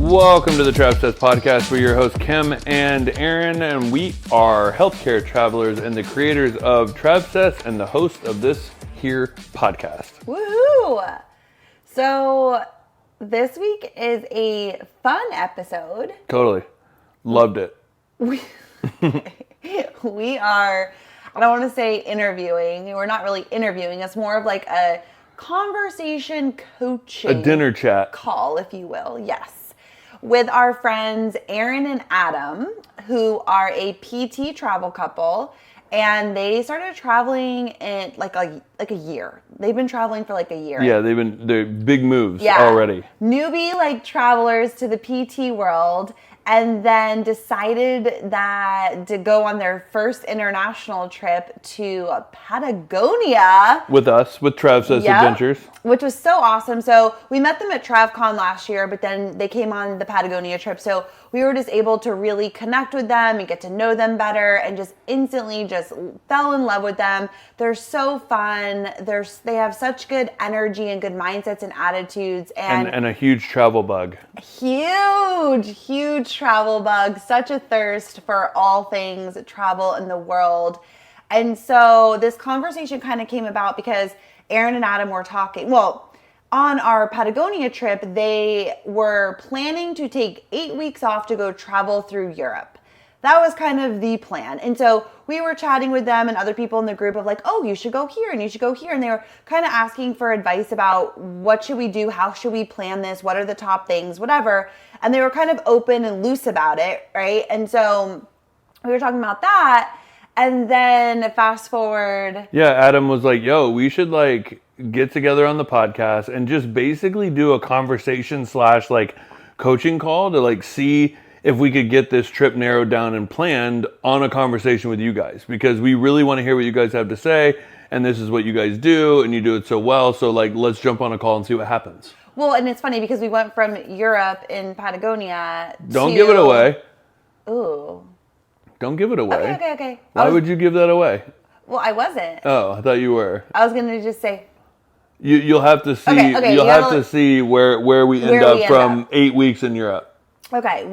Welcome to the Travsessed podcast. We're your hosts, Kim and Erin, and we are healthcare travelers and the creators of Travsessed and the host of this here podcast. Woohoo! So this week is a fun episode. Totally. Loved it. We are, I don't want to say interviewing. We're not really interviewing. It's more of like a conversation coaching. A dinner chat. Call, if you will. Yes. With our friends Erin and Adam, who are a PT travel couple. And they started traveling in like a year. They've been traveling for like a year. Yeah, they're big moves already. Newbie like travelers to the PT world, and then decided that to go on their first international trip to Patagonia. With us, with Travsessed Adventures. Which was so awesome. So we met them at TravCon last year, but then they came on the Patagonia trip. So we were just able to really connect with them and get to know them better and just instantly just fell in love with them. They're so fun. They have such good energy and good mindsets and attitudes. And a huge travel bug. Huge travel bug. Such a thirst for all things travel in the world. And so this conversation kind of came about because Erin and Adam were talking. Well, on our Patagonia trip, they were planning to take 8 weeks off to go travel through Europe. That was kind of the plan. And so we were chatting with them and other people in the group of like, oh, you should go here and you should go here. And they were kind of asking for advice about what should we do? How should we plan this? What are the top things? Whatever. And they were kind of open and loose about it, right? And so we were talking about that. And then fast forward. Yeah, Adam was like, yo, we should like get together on the podcast and just basically do a conversation / like coaching call to like see if we could get this trip narrowed down and planned on a conversation with you guys, because we really want to hear what you guys have to say. And this is what you guys do and you do it so well. So like, let's jump on a call and see what happens. Well, and it's funny because we went from Europe in Patagonia Don't give it away. Ooh. Don't give it away. Okay. Why would you give that away? Well, I wasn't. Oh, I thought you were. I was going to just say. You'll have to see. You'll have to see where we end up from 8 weeks in Europe. Okay,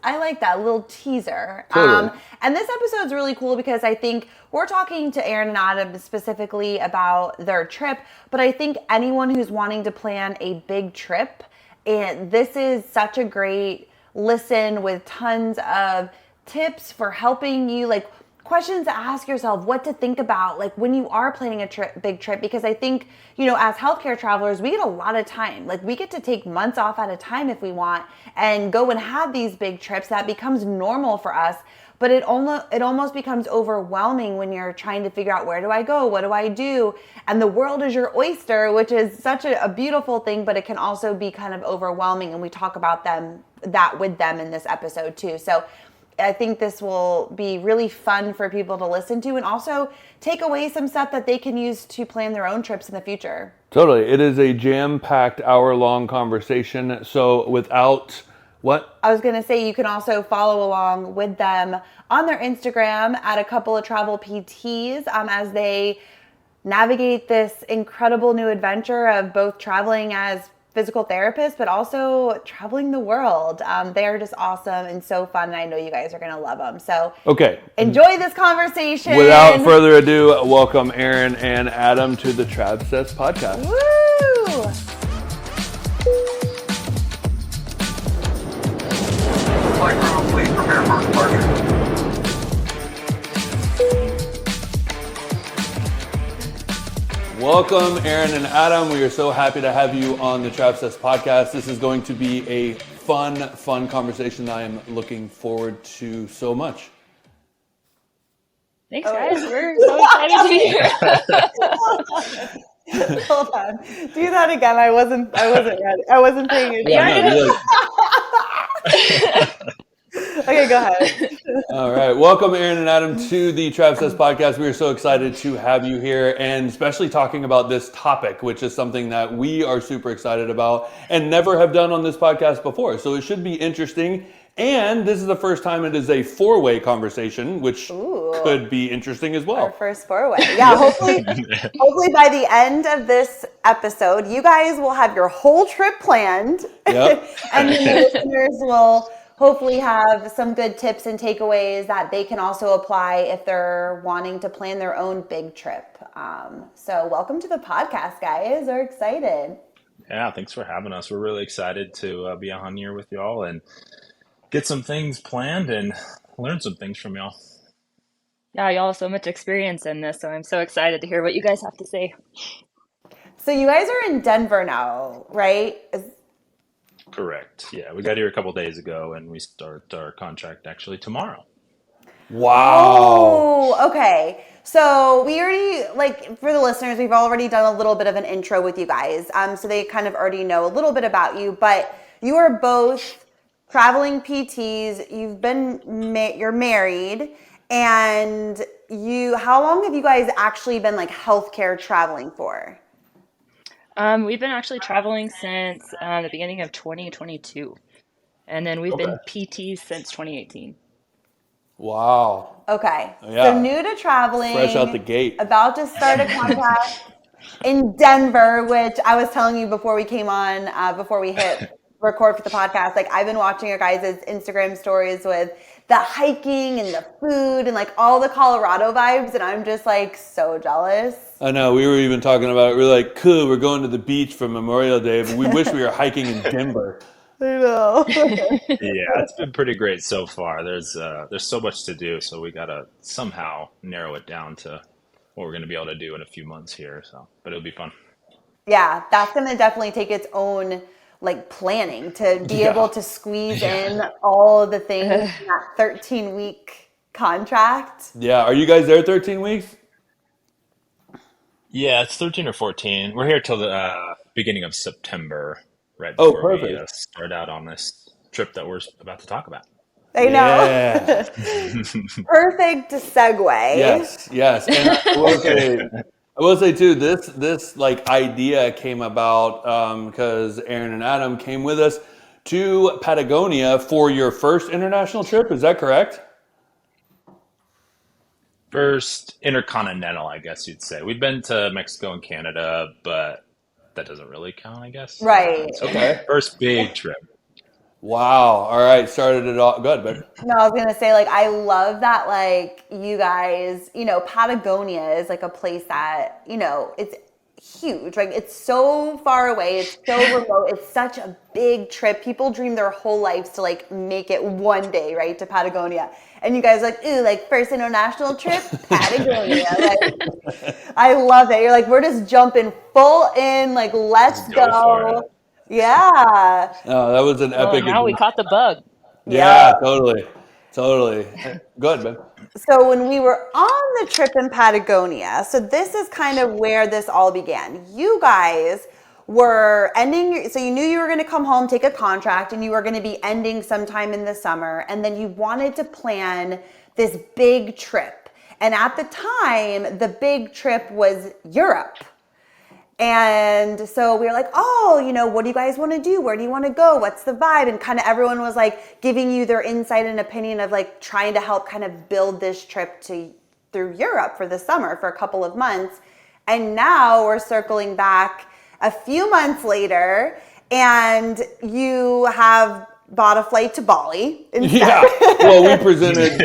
I like that little teaser. Totally. And this episode's really cool because I think we're talking to Erin and Adam specifically about their trip, but I think anyone who's wanting to plan a big trip, and this is such a great listen with tons of tips for helping you, like questions to ask yourself, what to think about, like when you are planning a big trip, because I think, as healthcare travelers, we get a lot of time. Like we get to take months off at a time if we want and go and have these big trips. That becomes normal for us, but it almost becomes overwhelming when you're trying to figure out, where do I go? What do I do? And the world is your oyster, which is such a beautiful thing, but it can also be kind of overwhelming. And we talk about that with them in this episode too. So I think this will be really fun for people to listen to and also take away some stuff that they can use to plan their own trips in the future. Totally. It is a jam-packed hour-long conversation. So without what? I was going to say you can also follow along with them on their Instagram at a couple of travel PTs as they navigate this incredible new adventure of both traveling as physical therapist, but also traveling the world. They are just awesome and so fun, and I know you guys are going to love them. So okay, enjoy this conversation. Without further ado, welcome Erin and Adam to the Travsessed podcast. Woo! Flight crew, please prepare for departure. Welcome, Erin and Adam. We are so happy to have you on the Travsessed podcast. This is going to be a fun conversation that I am looking forward to so much. Thanks, guys. We're so excited to be here. Hold on. Do that again. I wasn't ready. I wasn't paying attention. Okay, go ahead. All right. Welcome, Erin and Adam, to the Travsessed podcast. We are so excited to have you here, and especially talking about this topic, which is something that we are super excited about and never have done on this podcast before. So it should be interesting. And this is the first time it is a 4-way conversation, which could be interesting as Our well. first four-way. Yeah, hopefully by the end of this episode, you guys will have your whole trip planned. Yep. And then the listeners will hopefully have some good tips and takeaways that they can also apply if they're wanting to plan their own big trip. So welcome to the podcast, guys. We're excited. Yeah, thanks for having us. We're really excited to be on here with y'all and get some things planned and learn some things from y'all. Yeah, y'all have so much experience in this, so I'm so excited to hear what you guys have to say. So you guys are in Denver now, right? Correct. Yeah, we got here a couple days ago and we start our contract actually tomorrow. Wow. Oh, okay. So we already, like, for the listeners, we've already done a little bit of an intro with you guys. So they kind of already know a little bit about you, but you are both traveling PTs. You're married, and how long have you guys actually been like healthcare traveling for? We've been actually traveling since the beginning of 2022, and then we've been PTs since 2018. Wow. Okay. Yeah. So new to traveling. Fresh out the gate. About to start a contract in Denver, which I was telling you before we came on, before we hit record for the podcast. Like, I've been watching your guys' Instagram stories with the hiking and the food and like all the Colorado vibes, and I'm just like so jealous. I know. We were even talking about it. We were like, cool, we're going to the beach for Memorial Day, but we wish we were hiking in Denver. I know. Yeah, it's been pretty great so far. There's so much to do, so we gotta somehow narrow it down to what we're gonna be able to do in a few months here. But it'll be fun. Yeah, that's gonna definitely take its own like planning to be able to squeeze in all of the things in that 13-week contract. Yeah. Are you guys there 13 weeks? Yeah, it's 13 or 14. We're here till the beginning of September, right Oh, before we perfect. start out on this trip that we're about to talk about. I know. Yeah. Perfect segue. Yes. And I will say too, this like idea came about because Erin and Adam came with us to Patagonia for your first international trip. Is that correct? First intercontinental, I guess you'd say. We've been to Mexico and Canada, but that doesn't really count, I guess. Right. Okay. First big trip. Wow. All right. Started it all good, but No, I was gonna say, like, I love that, like, you guys, Patagonia is like a place that, it's huge. Like, it's so far away, it's so remote, it's such a big trip. People dream their whole lives to like make it one day, right, to Patagonia. And you guys are like, ooh, like first international trip, Patagonia. Like, I love it. You're like, we're just jumping full in, like, let's Go for go. it. Yeah. no, that was an Well, epic. now we caught the bug. Yeah, totally. Good, man. So when we were on the trip in Patagonia, so this is kind of where this all began. You guys were ending, so you knew you were going to come home, take a contract, and you were going to be ending sometime in the summer, and then you wanted to plan this big trip. And at the time, the big trip was Europe. And so we were like, oh, what do you guys want to do? Where do you want to go? What's the vibe? And kind of everyone was like giving you their insight and opinion of like trying to help kind of build this trip through Europe for the summer for a couple of months. And now we're circling back a few months later, and you have bought a flight to Bali instead. Yeah. Well, we presented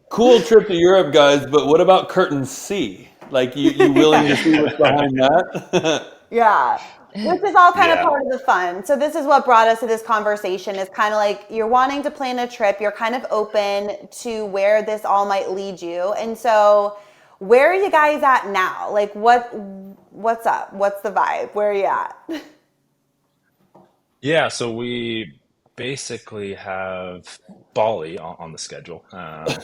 cool trip to Europe, guys, but what about Curtain C? Like, you willing to see what's behind that? Yeah. Which is all kind of Yeah. part of the fun. So this is what brought us to this conversation, is kind of like you're wanting to plan a trip. You're kind of open to where this all might lead you. And so where are you guys at now? Like, what's up? What's the vibe? Where are you at? Yeah, so we basically have Bali on the schedule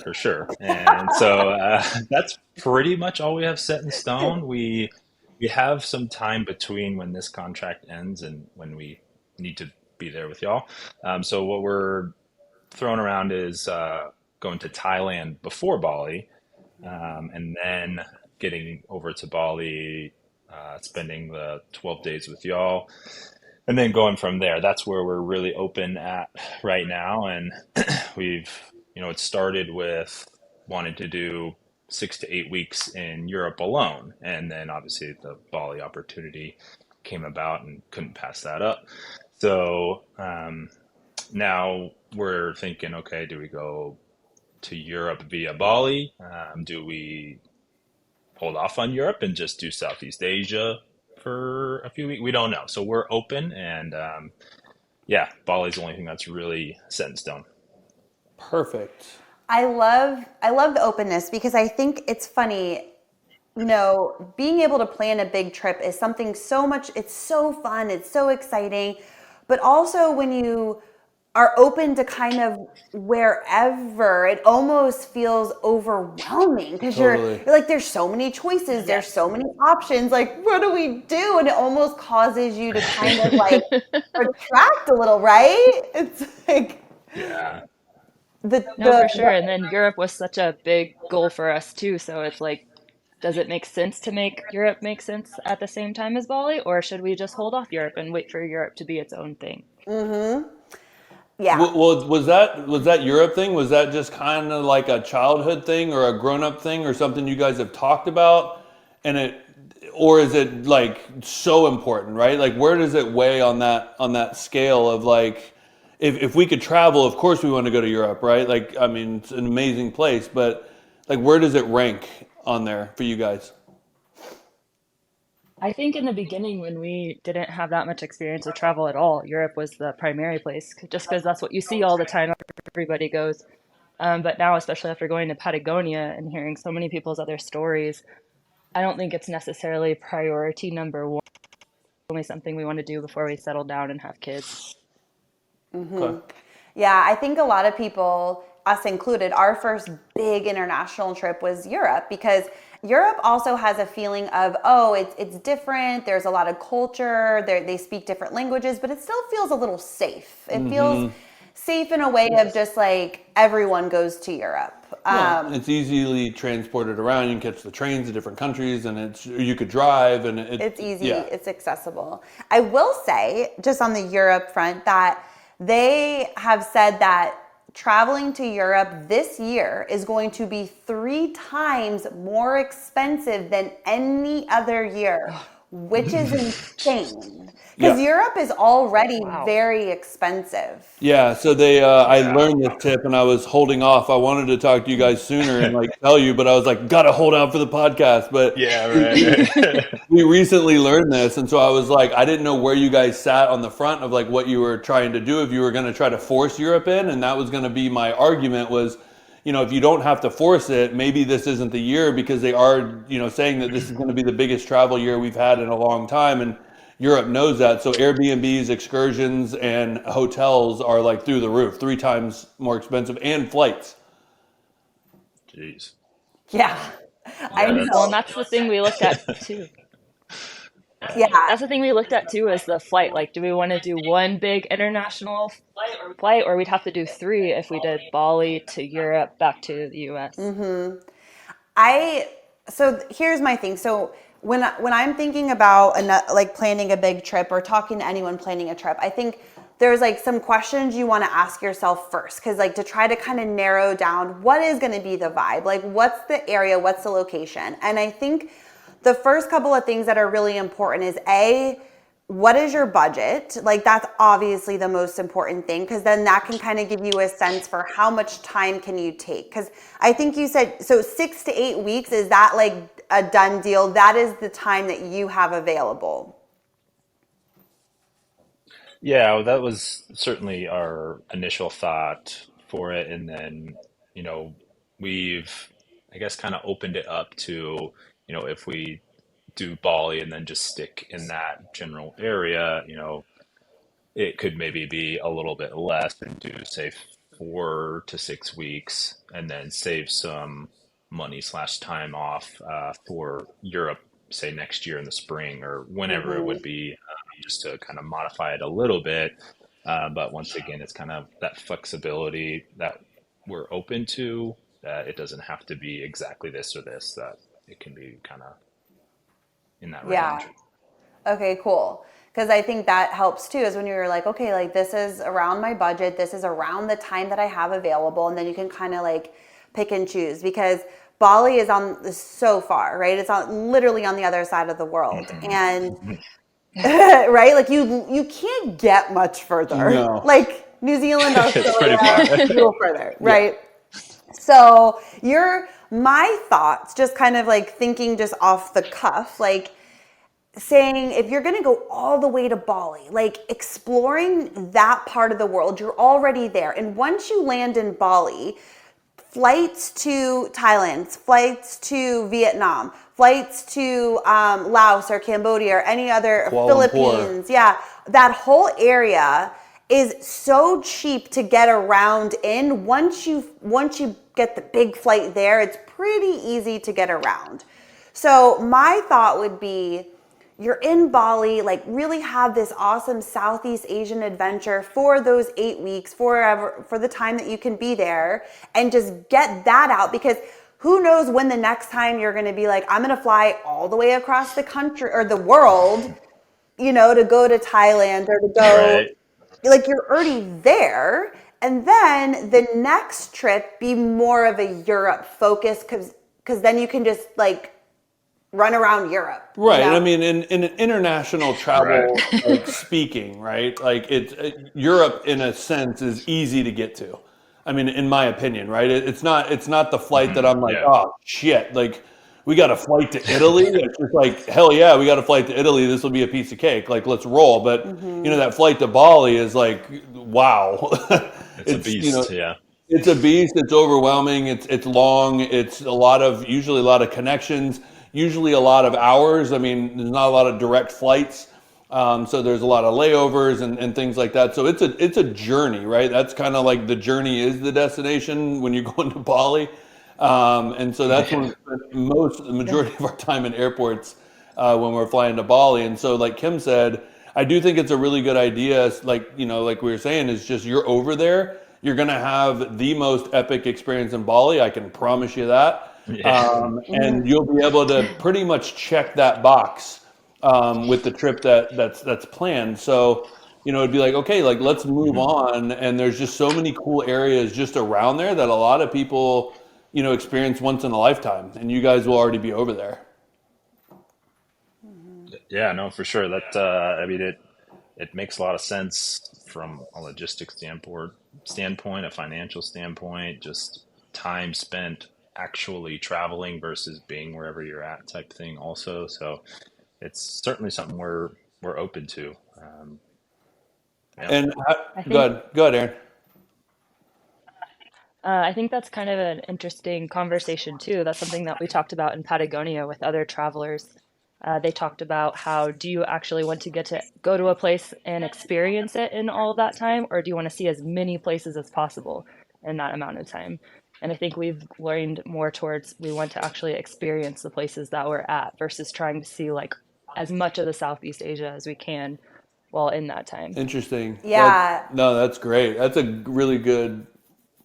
for sure, and so that's pretty much all we have set in stone. We have some time between when this contract ends and when we need to be there with y'all. So what we're throwing around is going to Thailand before Bali, and then getting over to Bali, spending the 12 days with y'all. And then going from there, that's where we're really open at right now. And we've, it started with wanted to do 6 to 8 weeks in Europe alone. And then obviously the Bali opportunity came about and couldn't pass that up. So now we're thinking, okay, do we go to Europe via Bali? Do we hold off on Europe and just do Southeast Asia for a few weeks? We don't know. So we're open, and yeah, Bali's the only thing that's really set in stone. Perfect. I love the openness because I think it's funny, being able to plan a big trip is something it's so fun, it's so exciting. But also when you are open to kind of wherever, it almost feels overwhelming because Totally. you're like, there's so many choices, there's so many options. Like, what do we do? And it almost causes you to kind of like retract a little, right? It's like Yeah. No, for the sure. And then Europe was such a big goal for us too. So it's like, does it make sense to make Europe make sense at the same time as Bali, or should we just hold off Europe and wait for Europe to be its own thing? yeah. Well, was that Europe thing? Was that just kind of like a childhood thing or a grown up thing or something you guys have talked about? And or is it like so important, right? Like where does it weigh on that scale of like, if we could travel, of course we want to go to Europe, right? Like, I mean, it's an amazing place, but like where does it rank on there for you guys? I think in the beginning, when we didn't have that much experience with travel at all, Europe was the primary place, just because that's what you see all the time. Everybody goes. But now, especially after going to Patagonia and hearing so many people's other stories, I don't think it's necessarily priority number one. Only something we want to do before we settle down and have kids. Okay. Yeah, I think a lot of people, us included, our first big international trip was Europe because Europe also has a feeling of, oh, it's different. There's a lot of culture. They speak different languages, but it still feels a little safe. It feels safe in a way of just like everyone goes to Europe. Well, it's easily transported around. You can catch the trains to different countries, and you could drive, and It's easy, yeah. it's accessible. I will say, just on the Europe front, that they have said that traveling to Europe this year is going to be 3 times more expensive than any other year, which is insane. Because Yeah. Europe is already Wow. very expensive. Yeah, so I Yeah. learned this tip and I was holding off. I wanted to talk to you guys sooner and like tell you, but I was like, gotta hold out for the podcast. But Yeah, we, right. we recently learned this, and so I was like, I didn't know where you guys sat on the front of like what you were trying to do. If you were going to try to force Europe in, and that was going to be my argument was, if you don't have to force it, maybe this isn't the year because they are, saying that this is going to be the biggest travel year we've had in a long time, and Europe knows that. So Airbnbs, excursions, and hotels are like through the roof, 3 times more expensive, and flights. Jeez. Yeah, I Yeah, Well, and know. that's that's the thing we looked at too. Yeah. That's the thing we looked at too is the flight. Like, do we want to do one big international flight, or we'd have to do three if we did Bali to Europe back to the US? I so here's my thing. So when I'm thinking about like planning a big trip or talking to anyone planning a trip, I think there's like some questions you want to ask yourself first because like to try to kind of narrow down what is going to be the vibe, like what's the area, what's the location. And I think the first couple of things that are really important is what is your budget? Like that's obviously the most important thing because then that can kind of give you a sense for how much time can you take. Because I think you said, so 6 to 8 weeks, is that like a done deal? That is the time that you have available. Yeah, well, that was certainly our initial thought for it. And then, you know, we've, I guess, kind of opened it up to, if we do Bali and then just stick in that general area, it could maybe be a little bit less and do, say, 4 to 6 weeks and then save some money slash time off for Europe, say next year in the spring or whenever it would be, just to kind of modify it a little bit. But once again, it's kind of that flexibility that we're open to, that it doesn't have to be exactly this or this, that it can be kind of in that Yeah. range. Okay, cool. Because I think that helps too, is when you're like, okay, like this is around my budget, this is around the time that I have available, and then you can kind of like pick and choose because Bali is so far, right? It's literally on the other side of the world. And right? Like you can't get much further. No. Like New Zealand, It's pretty far. Australia, a little further, right? So my thoughts, just kind of like thinking just off the cuff, like saying if you're going to go all the way to Bali, like exploring that part of the world, you're already there. And once you land in Bali, flights to Thailand, flights to Vietnam, flights to Laos or Cambodia or any other Kuala Lumpur. Philippines. Yeah, that whole area is so cheap to get around in. Once you get the big flight there, it's pretty easy to get around. So my thought would be, you're in Bali, like really have this awesome Southeast Asian adventure for those 8 weeks, for the time that you can be there, and just get that out, because who knows when the next time you're going to be like, I'm going to fly all the way across the country or the world, to go to Thailand or to go, like you're already there. And then the next trip be more of a Europe focus, because then you can just like run around Europe. Right. I mean, in international travel, Right. like speaking, right? Like Europe in a sense is easy to get to. I mean, in my opinion, right? It's not the flight that I'm like, Yeah. oh shit, like we got a flight to Italy. It's just like, hell yeah, we got a flight to Italy. This will be a piece of cake. Like, let's roll. But that flight to Bali is like, wow. It's a beast. Yeah. It's a beast. It's overwhelming. It's long. It's usually a lot of connections, usually a lot of hours. I mean, there's not a lot of direct flights. So there's a lot of layovers and things like that. So it's a journey, right? That's kind of like the journey is the destination when you're going to Bali. And so that's when we spend the majority of our time in airports when we're flying to Bali. And so like Kim said, I do think it's a really good idea. Like we were saying, is just you're over there. You're going to have the most epic experience in Bali. I can promise you that. Yeah. And you'll be able to pretty much check that box with the trip that's planned. So, it'd be like, okay, like let's move on. And there's just so many cool areas just around there that a lot of people, experience once in a lifetime. And you guys will already be over there. Yeah, no, for sure. I mean, it makes a lot of sense from a logistics standpoint, a financial standpoint, just time spent actually traveling versus being wherever you're at type thing also. So it's certainly something we're open to. Yeah. And I think go ahead, Erin. I think that's kind of an interesting conversation too. That's something that we talked about in Patagonia with other travelers. They talked about how do you actually want to get to go to a place and experience it in all of that time, or do you want to see as many places as possible in that amount of time? And I think we've learned more towards we want to actually experience the places that we're at versus trying to see like as much of the Southeast Asia as we can while in that time. Interesting. Yeah. No, that's great. That's a really good.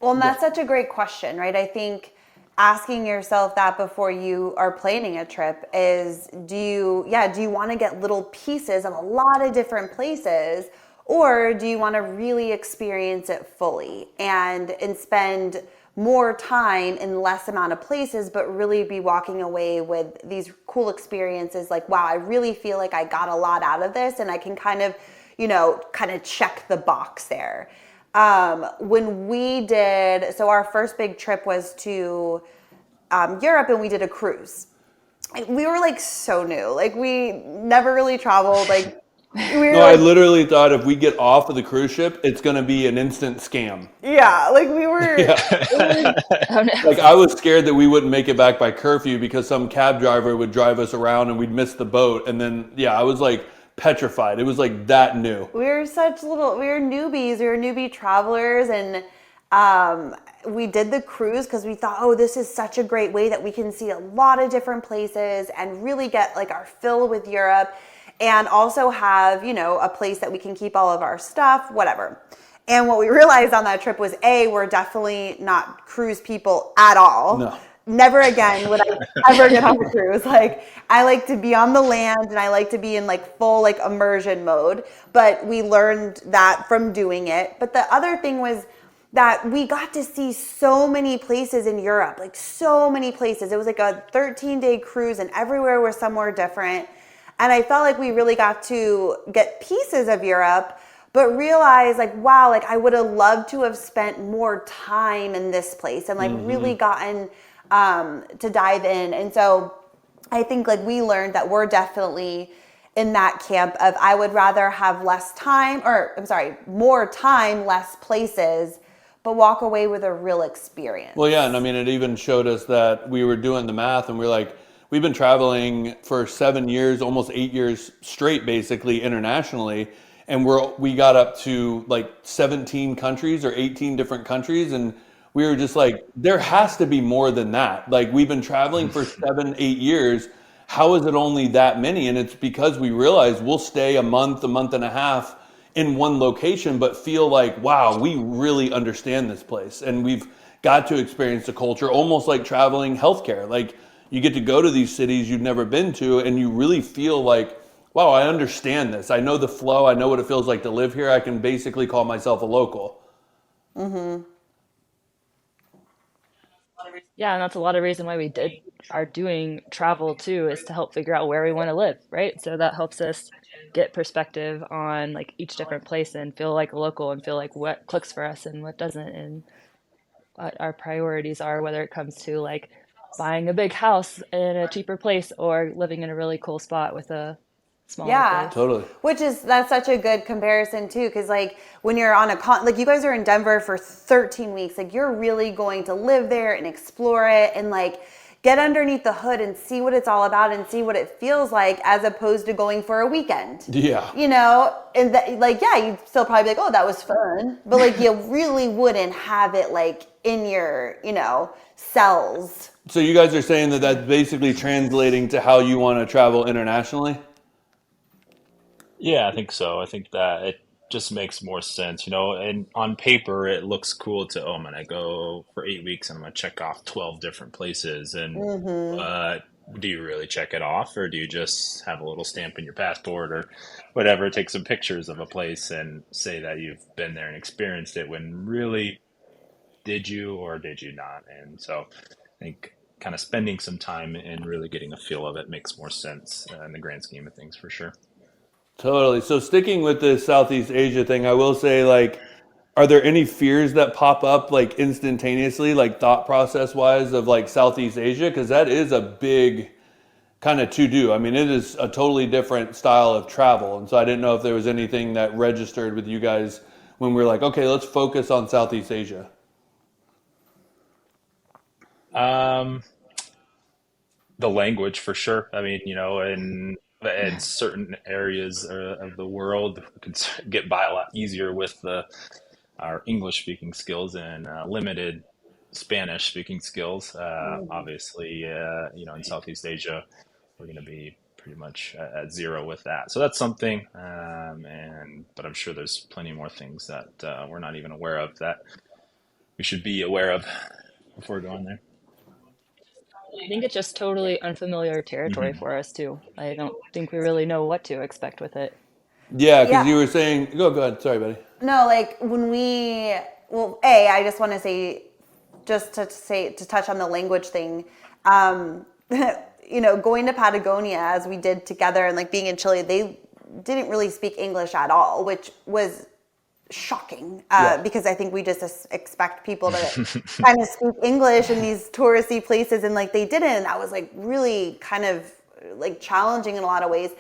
Well, and that's such a great question, right? I think asking yourself that before you are planning a trip is, do you want to get little pieces of a lot of different places, or do you want to really experience it fully and spend more time in less amount of places, but really be walking away with these cool experiences like, wow, I really feel like I got a lot out of this and I can kind of check the box there. When we did, so our first big trip was to Europe, and we did a cruise. We were like so new, like we never really traveled. Like I literally thought if we get off of the cruise ship, it's going to be an instant scam. Yeah, like we were. Oh, no. Like I was scared that we wouldn't make it back by curfew because some cab driver would drive us around and we'd miss the boat. And then, I was like petrified. It was like that new. We were newbies. We were newbie travelers, and we did the cruise because we thought, oh, this is such a great way that we can see a lot of different places and really get like our fill with Europe, and also have, a place that we can keep all of our stuff, whatever. And what we realized on that trip was, we're definitely not cruise people at all. No. Never again would I ever get on a cruise. Like, I like to be on the land and I like to be in like full like immersion mode. But we learned that from doing it. But the other thing was, that we got to see so many places in Europe, like so many places. It was like a 13-day cruise and everywhere was somewhere different. And I felt like we really got to get pieces of Europe, but realize like, wow, like I would have loved to have spent more time in this place and like really gotten to dive in. And so I think like we learned that we're definitely in that camp of I would rather have more time, less places, but walk away with a real experience. Well, yeah, and I mean, it even showed us that we were doing the math, and we're like, we've been traveling for 7 years, almost 8 years straight, basically internationally, and we got up to like 17 countries or 18 different countries, and we were just like, there has to be more than that. Like we've been traveling for 7, 8 years. How is it only that many? And it's because we realize we'll stay a month and a half in one location, but feel like, wow, we really understand this place. And we've got to experience the culture, almost like traveling healthcare. Like you get to go to these cities you've never been to, and you really feel like, wow, I understand this. I know the flow. I know what it feels like to live here. I can basically call myself a local. Yeah, and that's a lot of reason why are doing travel too, is to help figure out where we want to live, right? So that helps us get perspective on like each different place and feel like a local and feel like what clicks for us and what doesn't, and what our priorities are, whether it comes to like buying a big house in a cheaper place or living in a really cool spot with a smaller place. Totally. That's such a good comparison too, because like when you're on like you guys are in Denver for 13 weeks, like you're really going to live there and explore it and like get underneath the hood and see what it's all about and see what it feels like, as opposed to going for a weekend. Yeah. And like, yeah, you'd still probably be like, oh, that was fun, but like you really wouldn't have it like in your, cells. So you guys are saying that that's basically translating to how you want to travel internationally? Yeah, I think so. I think that it just makes more sense, and on paper it looks cool I'm gonna go for 8 weeks and I'm gonna check off 12 different places. And do you really check it off, or do you just have a little stamp in your passport or whatever, take some pictures of a place and say that you've been there and experienced it, when really did you or did you not? And so I think kind of spending some time and really getting a feel of it makes more sense in the grand scheme of things, for sure. Totally. So sticking with this Southeast Asia thing, I will say, like, are there any fears that pop up like instantaneously, like thought process wise, of like Southeast Asia? Because that is a big kind of to do. I mean, it is a totally different style of travel. And so I didn't know if there was anything that registered with you guys when we were like, okay, let's focus on Southeast Asia. The language, for sure. I mean, in certain areas of the world, we can get by a lot easier with our English speaking skills and limited Spanish speaking skills. Obviously, in Southeast Asia, we're going to be pretty much at zero with that. So that's something. But I'm sure there's plenty more things that we're not even aware of that we should be aware of before going there. I think it's just totally unfamiliar territory for us too. I don't think we really know what to expect with it. Yeah, because Yeah. you were saying, go ahead. Sorry, buddy. No, like I just want to say, to touch on the language thing, going to Patagonia as we did together and like being in Chile, they didn't really speak English at all, which was shocking because I think we just expect people to kind of speak English in these touristy places, and like they didn't. And that was like really kind of like challenging in a lot of ways.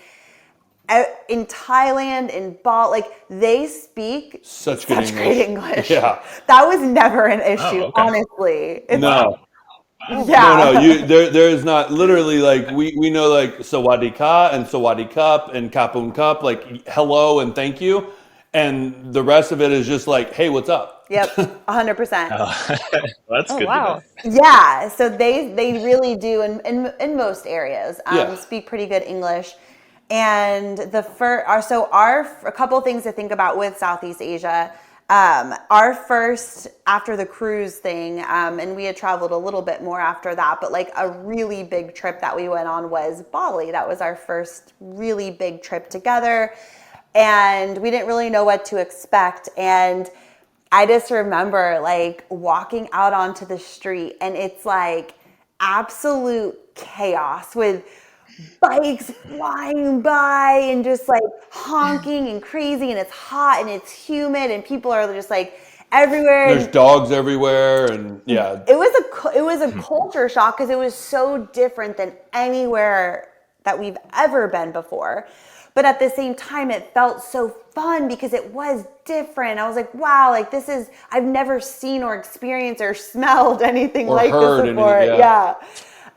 In Thailand, in Bali, like they speak Such great English. Yeah. That was never an issue, okay. honestly. No. Yeah. No. There is not, literally, like we know like Sawadee Ka and Sawadee Cup and Kapun Cup, like hello and thank you. And the rest of it is just like, hey, what's up? Yep, 100%. That's Oh, good wow. to know. Yeah, so they really do in most areas Yeah. speak pretty good English. And a couple things to think about with Southeast Asia. Our first, after the cruise thing, and we had traveled a little bit more after that, but like a really big trip that we went on was Bali. That was our first really big trip together. And we didn't really know what to expect. And I just remember like walking out onto the street and it's like absolute chaos with bikes flying by and just like honking and crazy, and it's hot and it's humid and people are just like everywhere. There's And dogs everywhere, and yeah. it was a culture shock because it was so different than anywhere that we've ever been before. But at the same time, it felt so fun because it was different. I was like, wow, like this is, I've never seen or experienced or smelled anything Or like heard this before. anything, Yeah.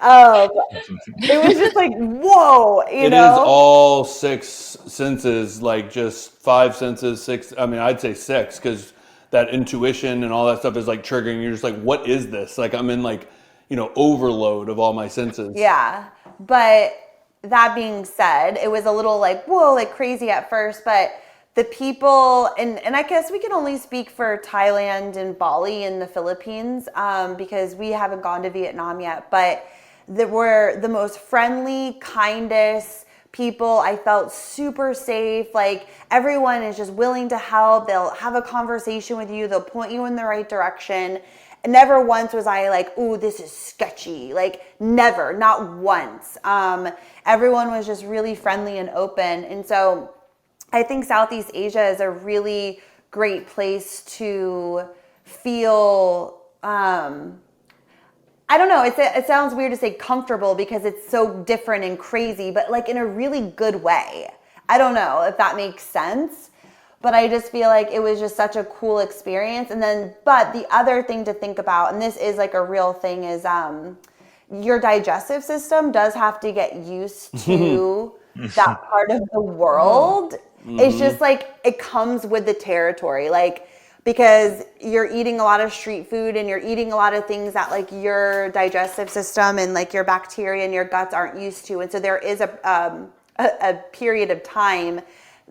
It was just like, whoa, you It is know? all six senses, like just five senses, six. I mean, I'd say six because that intuition and all that stuff is like triggering. You're just like, what is this? Like I'm in like, overload of all my senses. Yeah. But that being said, it was a little like, whoa, like crazy at first, but the people, and I guess we can only speak for Thailand and Bali and the Philippines, because we haven't gone to Vietnam yet, but they were the most friendly, kindest people. I felt super safe. Like everyone is just willing to help. They'll have a conversation with you. They'll point you in the right direction. And never once was I like, ooh, this is sketchy. Like never, not once. Everyone was just really friendly and open. And so I think Southeast Asia is a really great place to feel, I don't know, it sounds weird to say comfortable because it's so different and crazy, but like in a really good way. I don't know if that makes sense, but I just feel like it was just such a cool experience. And then, but the other thing to think about, and this is like a real thing, is your digestive system does have to get used to that part of the world. It's just like it comes with the territory. Like, because you're eating a lot of street food and you're eating a lot of things that like your digestive system and like your bacteria and your guts aren't used to. And so there is a period of time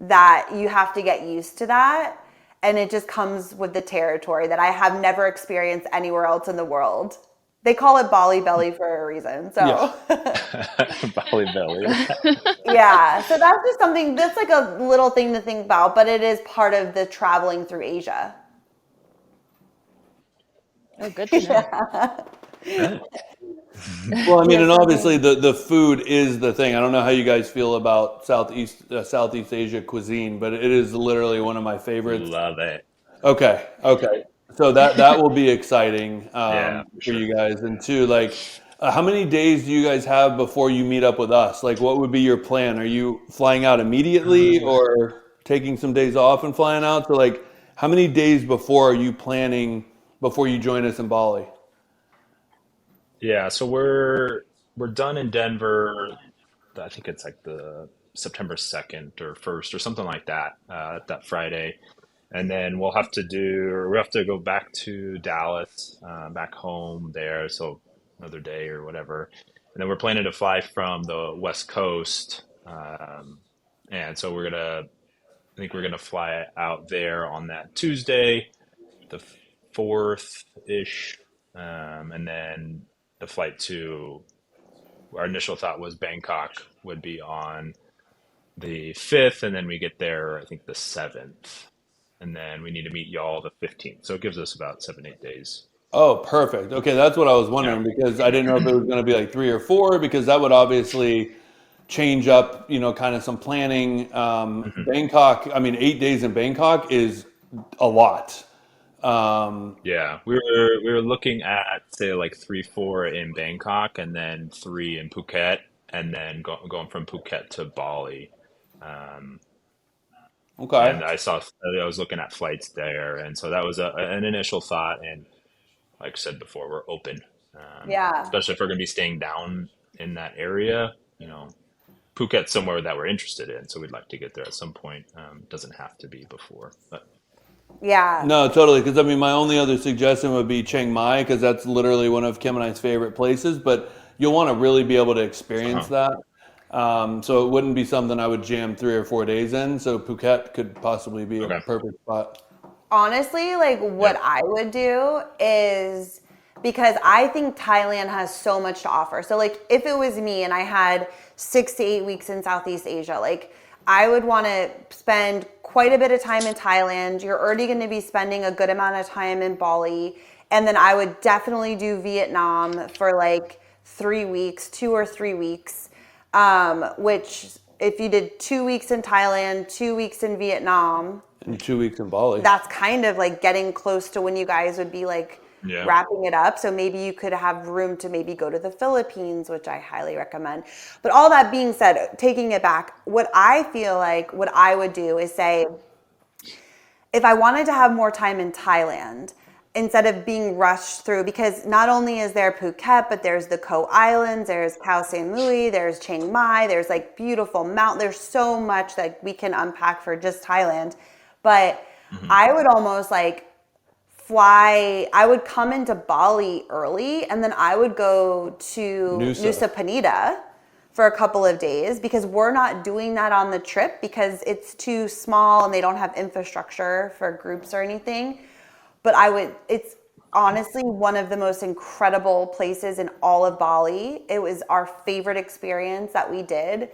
that you have to get used to that. And it just comes with the territory that I have never experienced anywhere else in the world. They call it Bali belly for a reason. So Bali belly. yeah, so that's just something that's like a little thing to think about, but it is part of the traveling through Asia. Oh, good to know. Right. Well, I mean, and Yes, obviously the food is the thing. I don't know how you guys feel about Southeast Asia cuisine, but it is literally one of my favorites. Love it. Okay, okay. So that will be exciting Yeah, for for sure. you guys. And two, like, how many days do you guys have before you meet up with us? Like, what would be your plan? Are you flying out immediately or taking some days off and flying out? So, like, how many days before are you planning before you join us in Bali? Yeah, so we're done in Denver. I think it's like the September 2nd or 1st or something like that, that Friday. And then we have to go back to Dallas, back home there. So another day or whatever. And then we're planning to fly from the West Coast. And so I think we're gonna fly out there on that Tuesday, the 4th-ish. And then the flight to our initial thought was Bangkok would be on the 5th, and then we get there, I think, the 7th. And then we need to meet y'all the 15th. So it gives us about 7, 8 days. Oh, perfect. Okay, that's what I was Yeah. wondering because I didn't know if it was going to be like 3 or 4 because that would obviously change up, kind of some planning. Mhm. Bangkok, I mean, 8 days in Bangkok is a lot. Yeah. We were looking at say like 3, 4 in Bangkok and then 3 in Phuket and then going from Phuket to Bali. Um, Okay. and I was looking at flights there, and so that was an initial thought. And like I said before, we're open, Yeah. especially if we're going to be staying down in that area. Phuket's somewhere that we're interested in, so we'd like to get there at some point. Doesn't have to be before, but Yeah. No, totally. Because I mean, my only other suggestion would be Chiang Mai because that's literally one of Kim and I's favorite places. But you'll want to really be able to experience uh that. So it wouldn't be something I would jam 3 or 4 days in. So Phuket could possibly be a okay, perfect spot. Honestly, like yeah, what I would do is because I think Thailand has so much to offer. So like if it was me and I had 6 to 8 weeks in Southeast Asia, like I would want to spend quite a bit of time in Thailand. You're already going to be spending a good amount of time in Bali. And then I would definitely do Vietnam for like 3 weeks, 2 or 3 weeks, which if you did 2 weeks in Thailand, 2 weeks in Vietnam, And 2 weeks in Bali. that's kind of like getting close to when you guys would be like Yeah. wrapping it up. So maybe you could have room to maybe go to the Philippines, which I highly recommend. But all that being said, taking it back, what I feel like what I would do is say, if I wanted to have more time in Thailand, instead of being rushed through, because not only is there Phuket, but there's the Ko Islands, there's Khao Samui, there's Chiang Mai, there's like beautiful mountain. There's so much that we can unpack for just Thailand. But I would almost like I would come into Bali early and then I would go to Nusa Penida for a couple of days, because we're not doing that on the trip because it's too small and they don't have infrastructure for groups or anything. But it's honestly one of the most incredible places in all of Bali. It was our favorite experience that we did.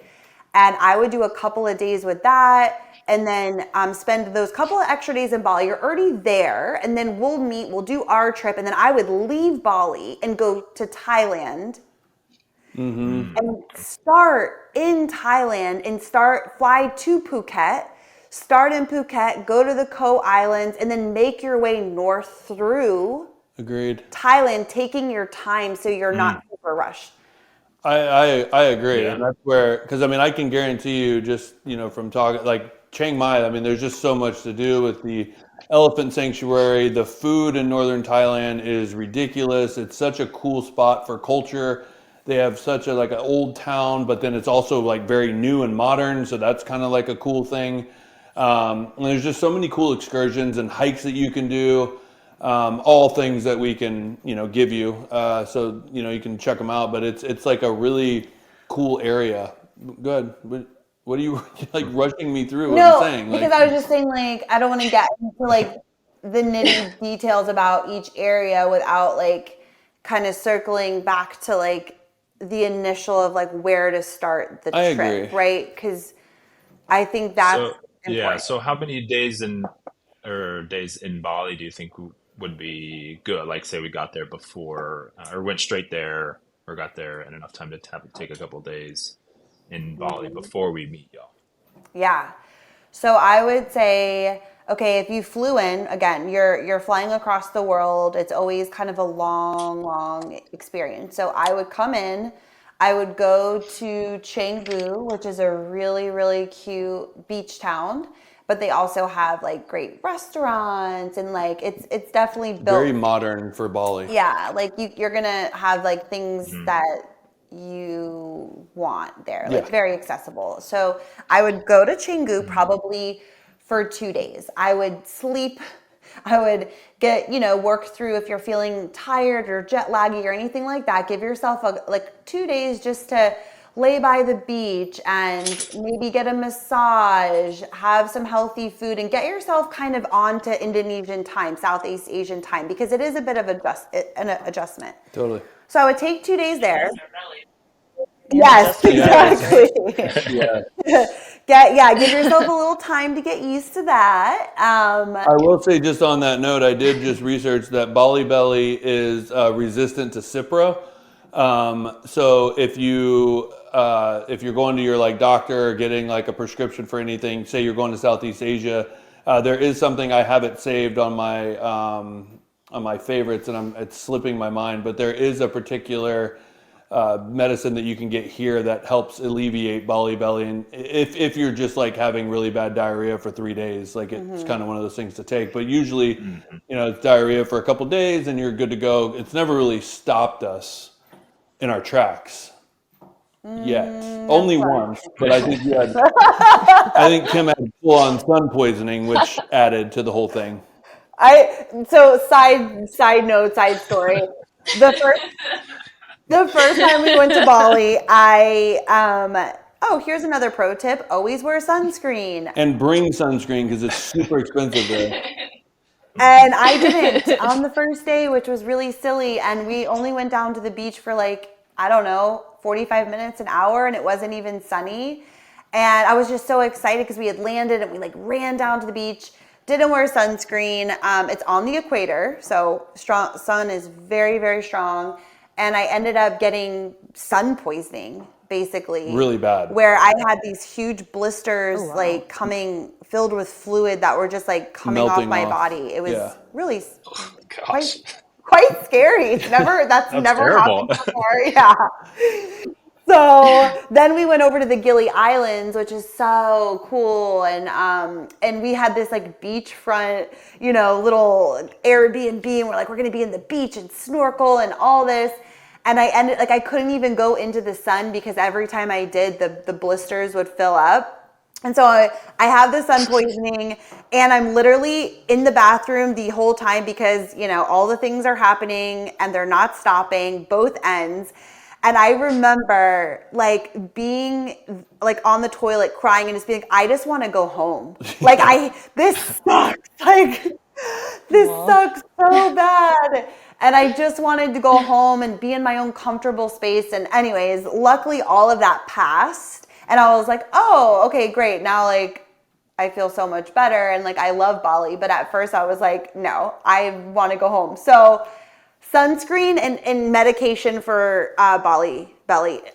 And I would do a couple of days with that and then spend those couple of extra days in Bali. You're already there, and then we'll do our trip, and then I would leave Bali and go to Thailand and start in Thailand and fly to Phuket, start in Phuket, go to the Ko Islands, and then make your way north through Agreed. Thailand, taking your time so you're not super rushed. I agree. Yeah. And that's where, because I mean, I can guarantee you just, from talking, like Chiang Mai, I mean, there's just so much to do with the elephant sanctuary. The food in northern Thailand is ridiculous. It's such a cool spot for culture. They have such a like an old town, but then it's also like very new and modern. So that's kind of like a cool thing. And there's just so many cool excursions and hikes that you can do. All things that we can, give you. So, you can check them out, but it's like a really cool area. Good. What are you like rushing me through? What I'm saying? Because I was just saying, like, I don't want to get into like the nitty details about each area without like kind of circling back to like the initial of like where to start the trip, agree. right? Because I think that's Yeah. important. So how many days in Bali do you think would be good? Like, say we got there before, or went straight there, or got there in enough time to take a couple days in Bali before we meet y'all. Yeah. So I would say, okay, if you flew in, again, you're flying across the world. It's always kind of a long experience. So I would come in, I would go to Canggu, which is a really, really cute beach town, but they also have like great restaurants and like it's definitely built Very modern for Bali. Yeah, like you're gonna have like things that you want there, like very accessible. So I would go to Canggu probably for 2 days. I would sleep. I would get, work through if you're feeling tired or jet laggy or anything like that. Give yourself like 2 days just to lay by the beach and maybe get a massage, have some healthy food, and get yourself kind of onto Indonesian time, Southeast Asian time, because it is a bit of an adjustment. Totally. So I would take 2 days there. Yes, exactly. Yeah. Give yourself a little time to get used to that. I will say just on that note, I did just research that Bali Belly is resistant to Cipro. So if you're going to your like doctor or getting like a prescription for anything, say you're going to Southeast Asia, there is something I have it saved on my favorites, and it's slipping my mind. But there is a particular medicine that you can get here that helps alleviate Bali Belly, and if you're just like having really bad diarrhea for 3 days, like it's kind of one of those things to take. But usually, it's diarrhea for a couple of days and you're good to go. It's never really stopped us in our tracks yet. Only once, but I think I think Kim had full-on sun poisoning, which added to the whole thing. Side note, side story. The first time we went to Bali, here's another pro tip: always wear sunscreen. And bring sunscreen because it's super expensive there. And I didn't on the first day, which was really silly. And we only went down to the beach for like, I don't know, 45 minutes, an hour, and it wasn't even sunny. And I was just so excited because we had landed and we like ran down to the beach. Didn't wear sunscreen. It's on the equator, so strong sun is very, very strong. And I ended up getting sun poisoning, basically. Really bad. Where I had these huge blisters, Oh, wow. like coming filled with fluid that were just like coming Melting off my off. body. It was Yeah. really Gosh. quite scary. It's never that's never terrible. happened before. Yeah. So then we went over to the Gili Islands, which is so cool, and we had this like beachfront, little Airbnb, and we're like, we're gonna be in the beach and snorkel and all this. And I couldn't even go into the sun because every time I did, the blisters would fill up. And so I have the sun poisoning, and I'm literally in the bathroom the whole time because, all the things are happening and they're not stopping, both ends. And I remember like being like on the toilet crying and just being like, I just want to go home. Like this sucks. Like this sucks so bad. And I just wanted to go home and be in my own comfortable space. And anyways, luckily all of that passed. And I was like, oh, okay, great. Now like I feel so much better. And like I love Bali. But at first I was like, no, I want to go home. So sunscreen and medication for belly,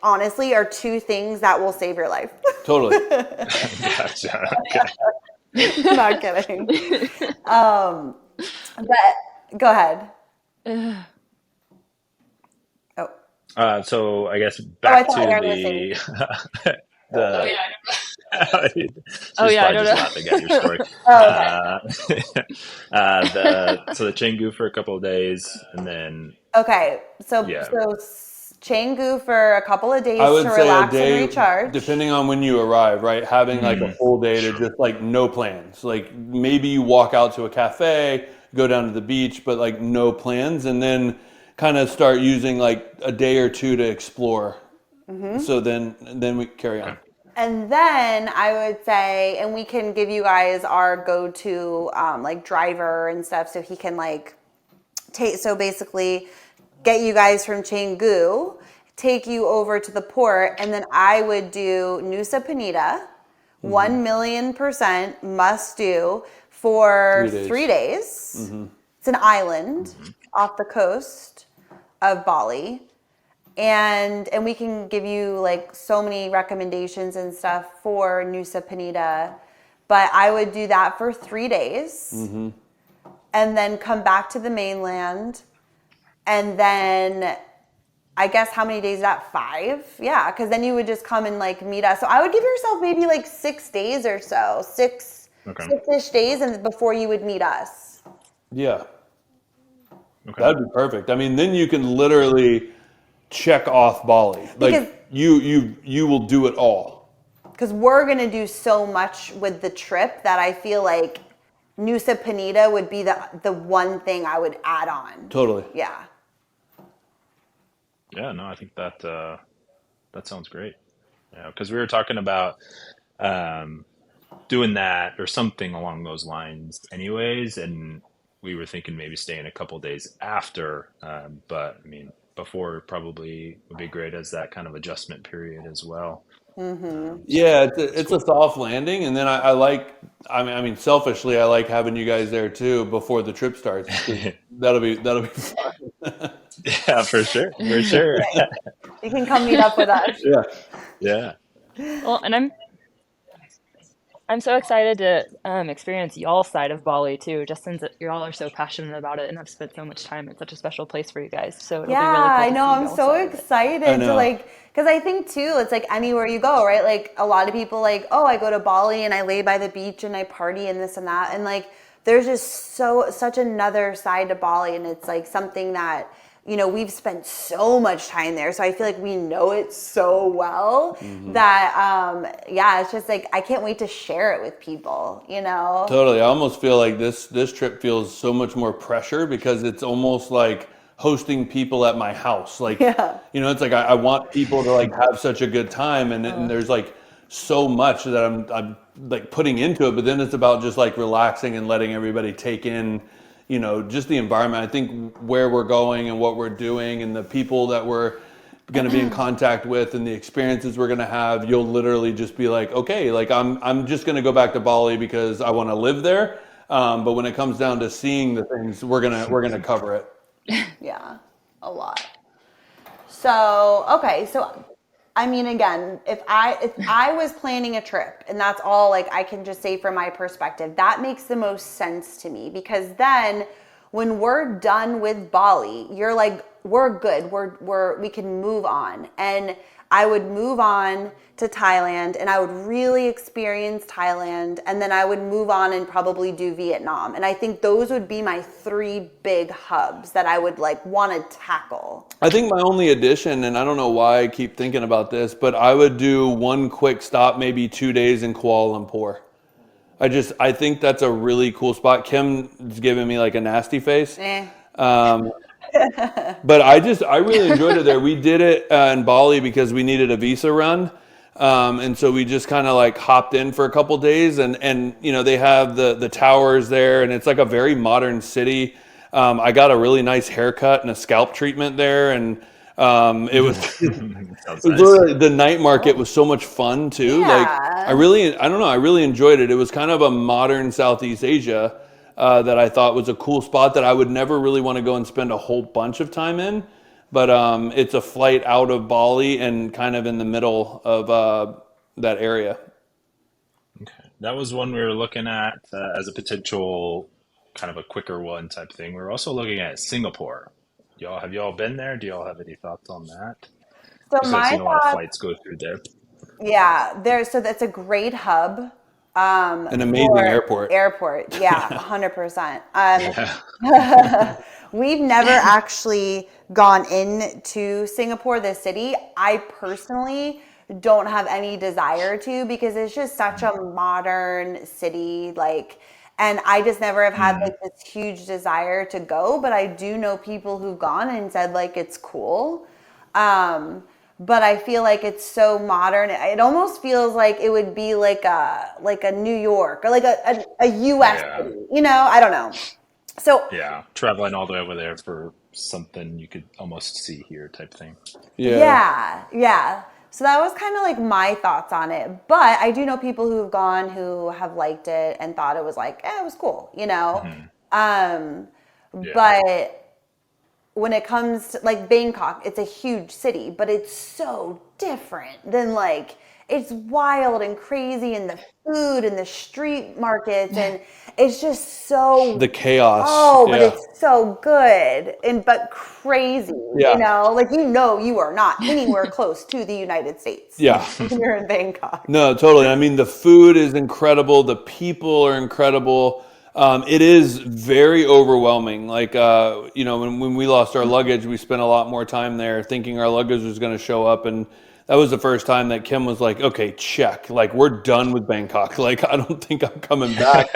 honestly, are two things that will save your life. Totally. Gotcha. Okay. Not kidding. But go ahead. Oh. So I guess I back thought to Erin was the Oh, yeah, I probably don't just know. laughing at your story. So the Canggu for a couple of days, and then Okay, so Yeah. Canggu for a couple of days I would to say a relax day, and recharge. depending on when you arrive, right? Having like a full day to just like no plans. Like maybe you walk out to a cafe, go down to the beach, but like no plans, and then kind of start using like a day or two to explore. So then we carry on. And then I would say, and we can give you guys our go-to like driver and stuff, so he can like basically get you guys from Canggu, take you over to the port, and then I would do Nusa Penida, 1,000,000% must do for 3 days. It's an island off the coast of Bali. And we can give you like so many recommendations and stuff for Nusa Penida, but I would do that for 3 days, and then come back to the mainland, and then I guess how many days is that? 5? Yeah, because then you would just come and like meet us. So I would give yourself maybe like 6 days or so, six-ish days, and before you would meet us. Yeah, Okay. that'd be perfect. I mean, then you can literally check off Bali. Like Because- you will do it all. Because we're going to do so much with the trip that I feel like Nusa Penida would be the one thing I would add on. Totally. Yeah. Yeah, no, I think that sounds great. Yeah, because we were talking about doing that or something along those lines, anyways, and we were thinking maybe staying a couple days after. But I mean, before probably would be great as that kind of adjustment period as well. Yeah, it's a soft landing, and then I mean, selfishly, I like having you guys there too before the trip starts. 'Cause that'll be fun. Yeah, for sure, for sure. You can come meet up with us. Yeah. Yeah. Well, and I'm so excited to experience y'all's side of Bali too, just since y'all are so passionate about it and have spent so much time. It's such a special place for you guys. So it'll be really cool I to know. see I'm y'all's so side of it. excited I to know. like, because I think too, it's like anywhere you go, right? Like a lot of people like, oh, I go to Bali and I lay by the beach and I party and this and that. And like, there's just such another side to Bali. And it's like something that, we've spent so much time there. So I feel like we know it so well that, it's just like, I can't wait to share it with people, Totally. I almost feel like this trip feels so much more pressure because it's almost like hosting people at my house. Like, it's like I want people to like have such a good time, and there's like so much that I'm like putting into it, but then it's about just like relaxing and letting everybody take in, just the environment. I think where we're going and what we're doing and the people that we're going to be in contact with and the experiences we're going to have, you'll literally just be like, okay, like I'm just going to go back to Bali because I want to live there. But when it comes down to seeing the things, we're gonna cover it. Yeah, a lot. So, okay, so I mean again, if I was planning a trip and that's all like I can just say from my perspective, that makes the most sense to me because then when we're done with Bali, you're like we're good. We can move on. And I would move on to Thailand and I would really experience Thailand and then I would move on and probably do Vietnam. And I think those would be my 3 big hubs that I would like want to tackle. I think my only addition, and I don't know why I keep thinking about this, but I would do one quick stop, maybe 2 days in Kuala Lumpur. I think that's a really cool spot. Kim's giving me like a nasty face. Um, but I really enjoyed it there. We did it in Bali because we needed a visa run. And so we just kind of like hopped in for a couple days and you know, they have the towers there and it's like a very modern city. I got a really nice haircut and a scalp treatment there. And it was, Sounds it was nice. literally, the night market was so much fun too. Like Yeah. I don't know, I really enjoyed it. It was kind of a modern Southeast Asia that I thought was a cool spot that I would never really want to go and spend a whole bunch of time in. But it's a flight out of Bali and kind of in the middle of that area. Okay. That was one we were looking at as a potential kind of a quicker one type thing. We were also looking at Singapore. Have y'all been there? Do y'all have any thoughts on that? So Because I've my seen a lot of thoughts, flights go through there. yeah, so that's a great hub An amazing for airport. airport. Yeah, 100%. Yeah. We've never actually gone into Singapore, the city. I personally don't have any desire to because it's just such a modern city, like, and I just never have had like this huge desire to go, but I do know people who've gone and said like it's cool. But I feel like it's so modern. It almost feels like it would be like a New York or like a US Yeah. city, you know? I don't know. So Yeah. Traveling all the way over there for something you could almost see here type thing. Yeah. yeah. So that was kind of like my thoughts on it. But I do know people who've gone who have liked it and thought it was like, it was cool, you know? Um, Yeah. but when it comes to like Bangkok, it's a huge city, but it's so different than like it's wild and crazy and the food and the street markets and it's just so The chaos. but Yeah. it's so good and but crazy, Yeah. you know, like you are not anywhere close to the United States. Yeah. When you're in Bangkok. No, totally. I mean, the food is incredible. The people are incredible. It is very overwhelming. Like, you know, when we lost our luggage, we spent a lot more time there thinking our luggage was going to show up. And that was the first time that Kim was like, okay, check. Like, we're done with Bangkok. Like, I don't think I'm coming back.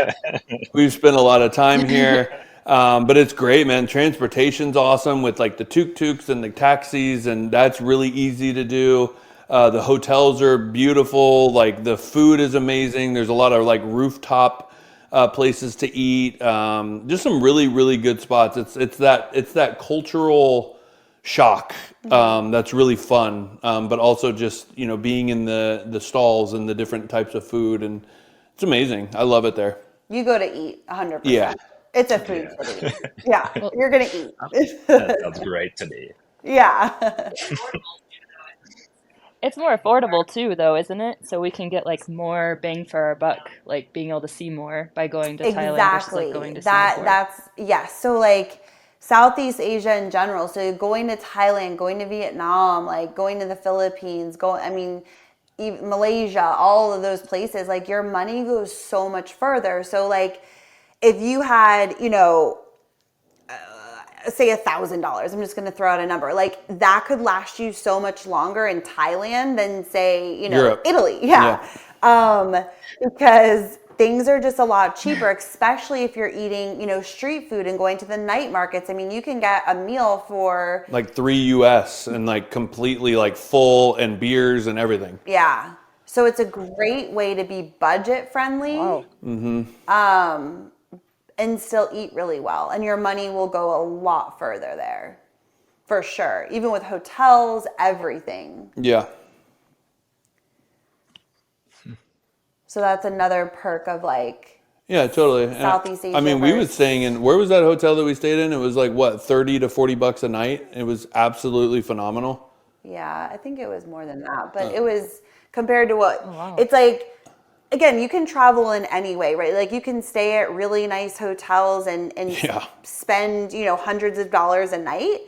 We've spent a lot of time here. But it's great, man. Transportation's awesome with like the tuk-tuks and the taxis, and that's really easy to do. The hotels are beautiful. Like the food is amazing. There's a lot of like rooftop places to eat. Just some really, really good spots. It's that cultural shock that's really fun. But also just, you know, being in the stalls and the different types of food, and it's amazing. I love it there. You go to eat 100%. Yeah. It's a food Yeah. city. Yeah, you're gonna eat. That sounds great to me. Yeah. It's more affordable too, though, isn't it? So we can get like more bang for our buck, like being able to see more by going to Thailand versus like going to Singapore. That's yes. So like Southeast Asia in general. So going to Thailand, going to Vietnam, like going to the Philippines, even Malaysia, all of those places, like your money goes so much further. So like if you had, you know, say $1,000, I'm just going to throw out a number, like that could last you so much longer in Thailand than say, you know, Europe. Italy. Yeah. Because things are just a lot cheaper, especially if you're eating, you know, street food and going to the night markets. I mean, you can get a meal for Like 3 US and like completely like full and beers and everything. yeah. So it's a great way to be budget friendly. Wow. And still eat really well, and your money will go a lot further there. for sure. Even with hotels, everything. Yeah. So that's another perk of like Yeah, totally. And Southeast Asia. I mean, we was versus- staying in, where was that hotel that we stayed in? It was like, what, 30 to 40 bucks a night? It was absolutely phenomenal. Yeah, I think it was more than that, but it was compared to what wow. it's like. Again, you can travel in any way, right? Like you can stay at really nice hotels and Yeah. spend, you know, hundreds of dollars a night.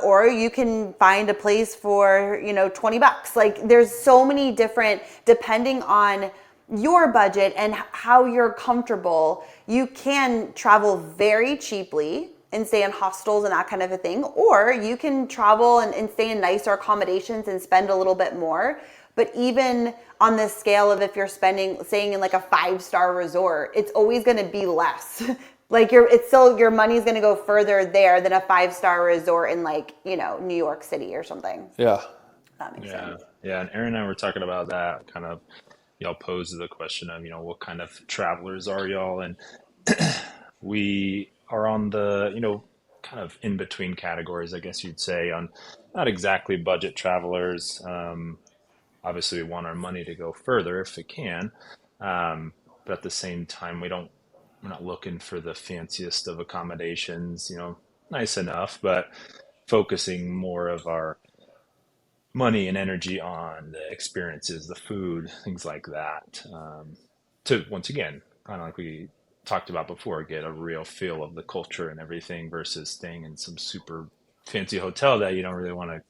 Or you can find a place for, you know, 20 bucks. Like there's so many different, depending on your budget and how you're comfortable, you can travel very cheaply and stay in hostels and that kind of a thing. Or you can travel and stay in nicer accommodations and spend a little bit more. But even on the scale of if you're staying in like a 5-star resort, it's always going to be less. Like it's still, your money's going to go further there than a 5-star resort in like, you know, New York City or something. Yeah. That makes Yeah, sense. yeah. And Aaron and I were talking about that kind of, y'all posed the question of, what kind of travelers are y'all? And we are on the, kind of in between categories, I guess you'd say, on not exactly budget travelers. Obviously, we want our money to go further if it can, but at the same time, we're not looking for the fanciest of accommodations. Nice enough, but focusing more of our money and energy on the experiences, the food, things like that. To once again, kind of like we talked about before, get a real feel of the culture and everything versus staying in some super fancy hotel that you don't really want to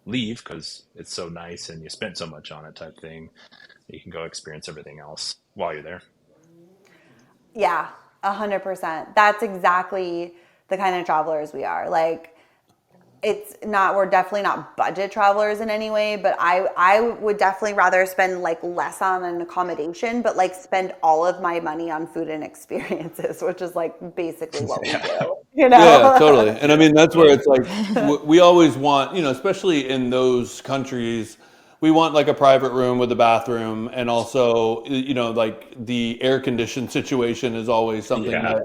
leave because it's so nice and you spent so much on it type thing. You can go experience everything else while you're there. Yeah, 100%. That's exactly the kind of travelers we are. Like, we're definitely not budget travelers in any way, but I would definitely rather spend like less on an accommodation, but like spend all of my money on food and experiences, which is like basically what we do, you know? Yeah, totally. And I mean, that's where it's like, we always want, especially in those countries, we want like a private room with a bathroom. And also, like the air conditioned situation is always something Yeah.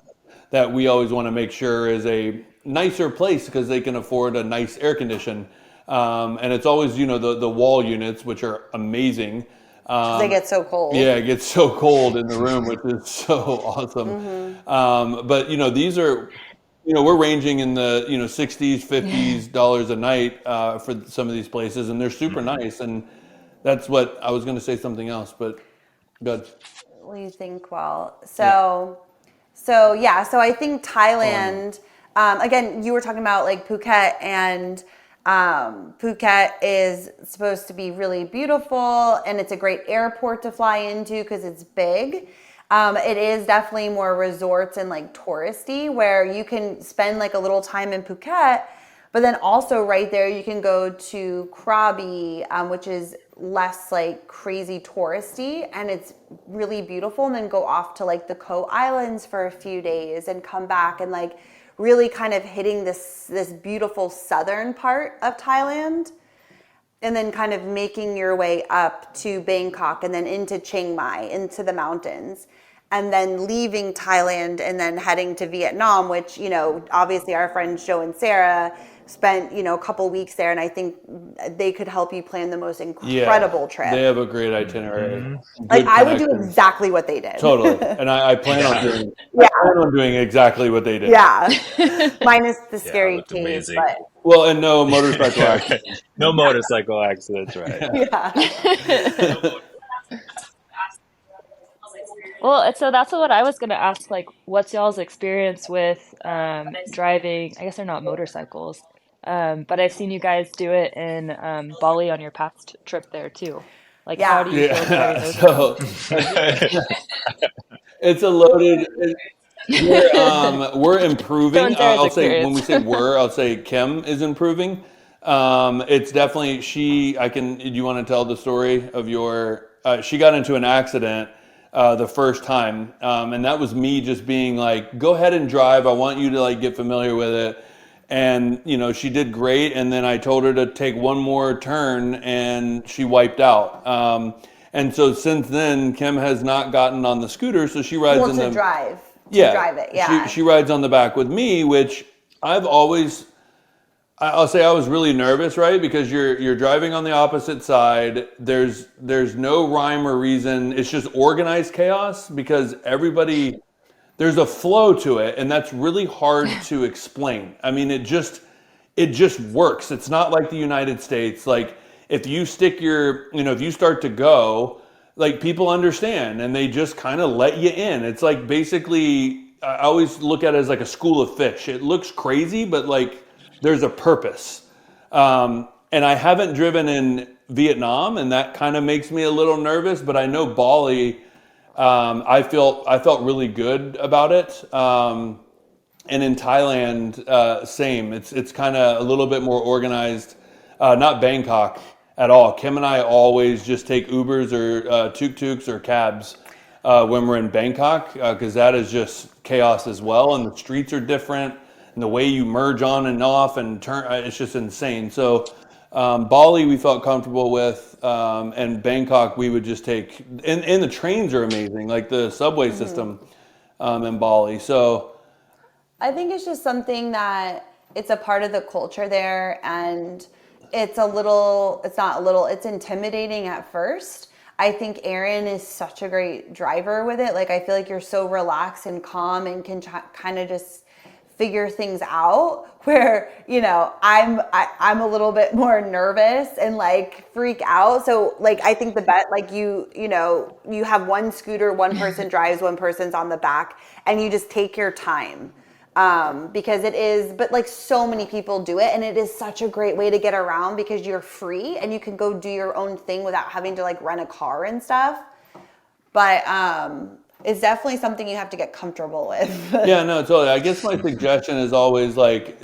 that we always want to make sure is a nicer place because they can afford a nice air condition. And it's always, the wall units, which are amazing. They get so cold. Yeah, it gets so cold in the room, which is so awesome. But these are, we're ranging in the 60s, $50s a night for some of these places, and they're super nice. And that's what I was going to say something else, but good. What do you think? Well, so I think Thailand. Again, you were talking about like Phuket, and Phuket is supposed to be really beautiful, and it's a great airport to fly into because it's big. It is definitely more resorts and like touristy, where you can spend like a little time in Phuket, but then also right there you can go to Krabi, which is less like crazy touristy, and it's really beautiful, and then go off to like the Ko Islands for a few days and come back and like really kind of hitting this beautiful southern part of Thailand, and then kind of making your way up to Bangkok and then into Chiang Mai, into the mountains, and then leaving Thailand and then heading to Vietnam, which, obviously our friends Joe and Sarah spent, a couple weeks there, and I think they could help you plan the most incredible trip. They have a great itinerary. Like Good I would do connections. exactly what they did. Totally. And I plan on doing I plan on doing exactly what they did. Yeah. Minus the scary looked case, amazing. but Well, and no motorcycle accidents. No motorcycle accidents, right? yeah. Well, so that's what I was gonna ask. Like, what's y'all's experience with driving? I guess they're not motorcycles, but I've seen you guys do it in Bali on your past trip there too. Like, how do you feel driving those? So it's a loaded. We're improving. Don't dare I'll say, when we experience. say I'll say Kim is improving. It's definitely she. Do you want to tell the story of your? She got into an accident the first time, and that was me just being like, "Go ahead and drive. I want you to like get familiar with it." And she did great. And then I told her to take one more turn, and she wiped out. And so since then, Kim has not gotten on the scooter, so she rides in the drive. yeah, drive it, yeah. She rides on the back with me, which I've always I'll say I was really nervous, right? Because you're driving on the opposite side. There's no rhyme or reason. It's just organized chaos because everybody there's a flow to it, and that's really hard to explain. I mean, it just works. It's not like the United States. Like if you stick if you start to go, like people understand and they just kind of let you in. It's like basically I always look at it as like a school of fish. It looks crazy, but like there's a purpose. And I haven't driven in Vietnam, and that kind of makes me a little nervous. But I know Bali. I felt really good about it. And in Thailand, same. It's kind of a little bit more organized. Not Bangkok at all. Kim and I always just take Ubers or tuk-tuks or cabs when we're in Bangkok because that is just chaos as well, and the streets are different, and the way you merge on and off and turn, it's just insane. So Bali we felt comfortable with, and Bangkok we would just take, and the trains are amazing, like the subway system in Bali. So. I think it's just something that it's a part of the culture there, and it's not a little, it's intimidating at first. I think Erin is such a great driver with it. Like, I feel like you're so relaxed and calm and can kind of just figure things out, where, I'm a little bit more nervous and like freak out. So like, I think the bet, like you have one scooter, one person drives, one person's on the back, and you just take your time. Because it is, but like so many people do it, and it is such a great way to get around because you're free and you can go do your own thing without having to like rent a car and stuff. But it's definitely something you have to get comfortable with. Yeah, no, totally. I guess my suggestion is always like,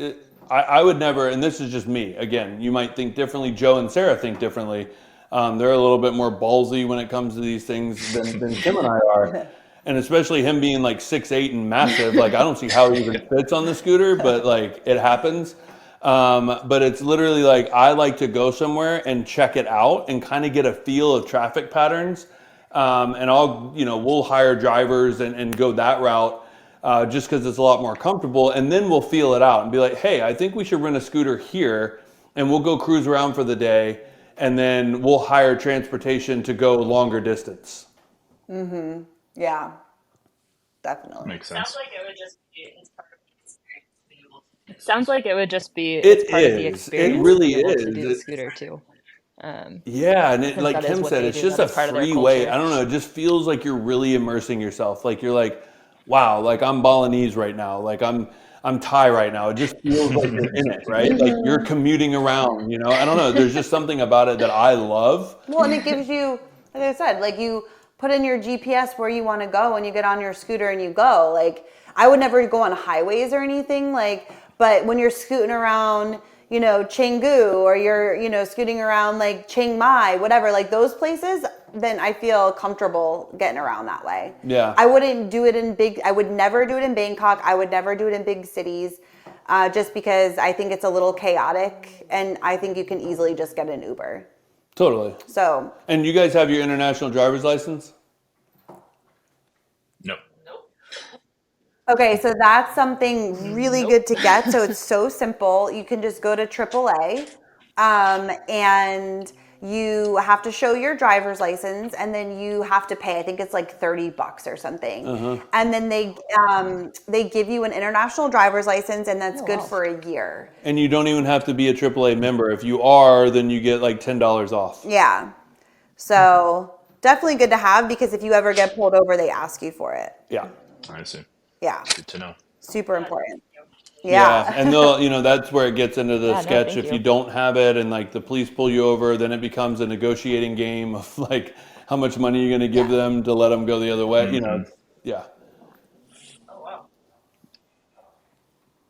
I would never, and this is just me. Again, you might think differently. Joe and Sarah think differently. They're a little bit more ballsy when it comes to these things than Kim and I are. And especially him being like 6'8" and massive, like I don't see how he even fits on the scooter, but like it happens. But it's literally like I like to go somewhere and check it out and kind of get a feel of traffic patterns. And we'll hire drivers and go that route just because it's a lot more comfortable. And then we'll feel it out and be like, hey, I think we should rent a scooter here, and we'll go cruise around for the day, and then we'll hire transportation to go longer distance. Mm-hmm. Yeah, definitely. Makes sense. Sounds like it would just be it's part of the experience to be able to. Sounds like it would just be It part of the is. experience It really to be able to is. do the scooter too. Yeah, and Since like that is Kim what said, they it's do. just That's a part of their free way. culture. I don't know. It just feels like you're really immersing yourself. Like you're like, wow, like I'm Balinese right now. Like I'm Thai right now. It just feels like you're in it, right? Like you're commuting around. I don't know. There's just something about it that I love. Well, and it gives you, like I said, like you put in your GPS where you want to go and you get on your scooter and you go. Like, I would never go on highways or anything, like, but when you're scooting around, Canggu, or you're, scooting around like Chiang Mai, whatever, like those places, then I feel comfortable getting around that way. Yeah. I would never do it in Bangkok. I would never do it in big cities, just because I think it's a little chaotic, and I think you can easily just get an Uber. Totally. So. And you guys have your international driver's license? Nope. Okay, so that's something really good to get. So it's so simple. You can just go to AAA, and you have to show your driver's license, and then you have to pay. I think it's like $30 or something. And then they give you an international driver's license, and that's good for a year. And you don't even have to be a AAA member. If you are, then you get like $10 off. Yeah. So definitely good to have, because if you ever get pulled over, they ask you for it. Yeah. I see. Yeah. Good to know. Super important. Yeah, Yeah. and they'll, that's where it gets into the Yeah, no, sketch. thank If you. you don't have it and like the police pull you over, then it becomes a negotiating game of like how much money you're going to give them to let them go the other way. Yeah.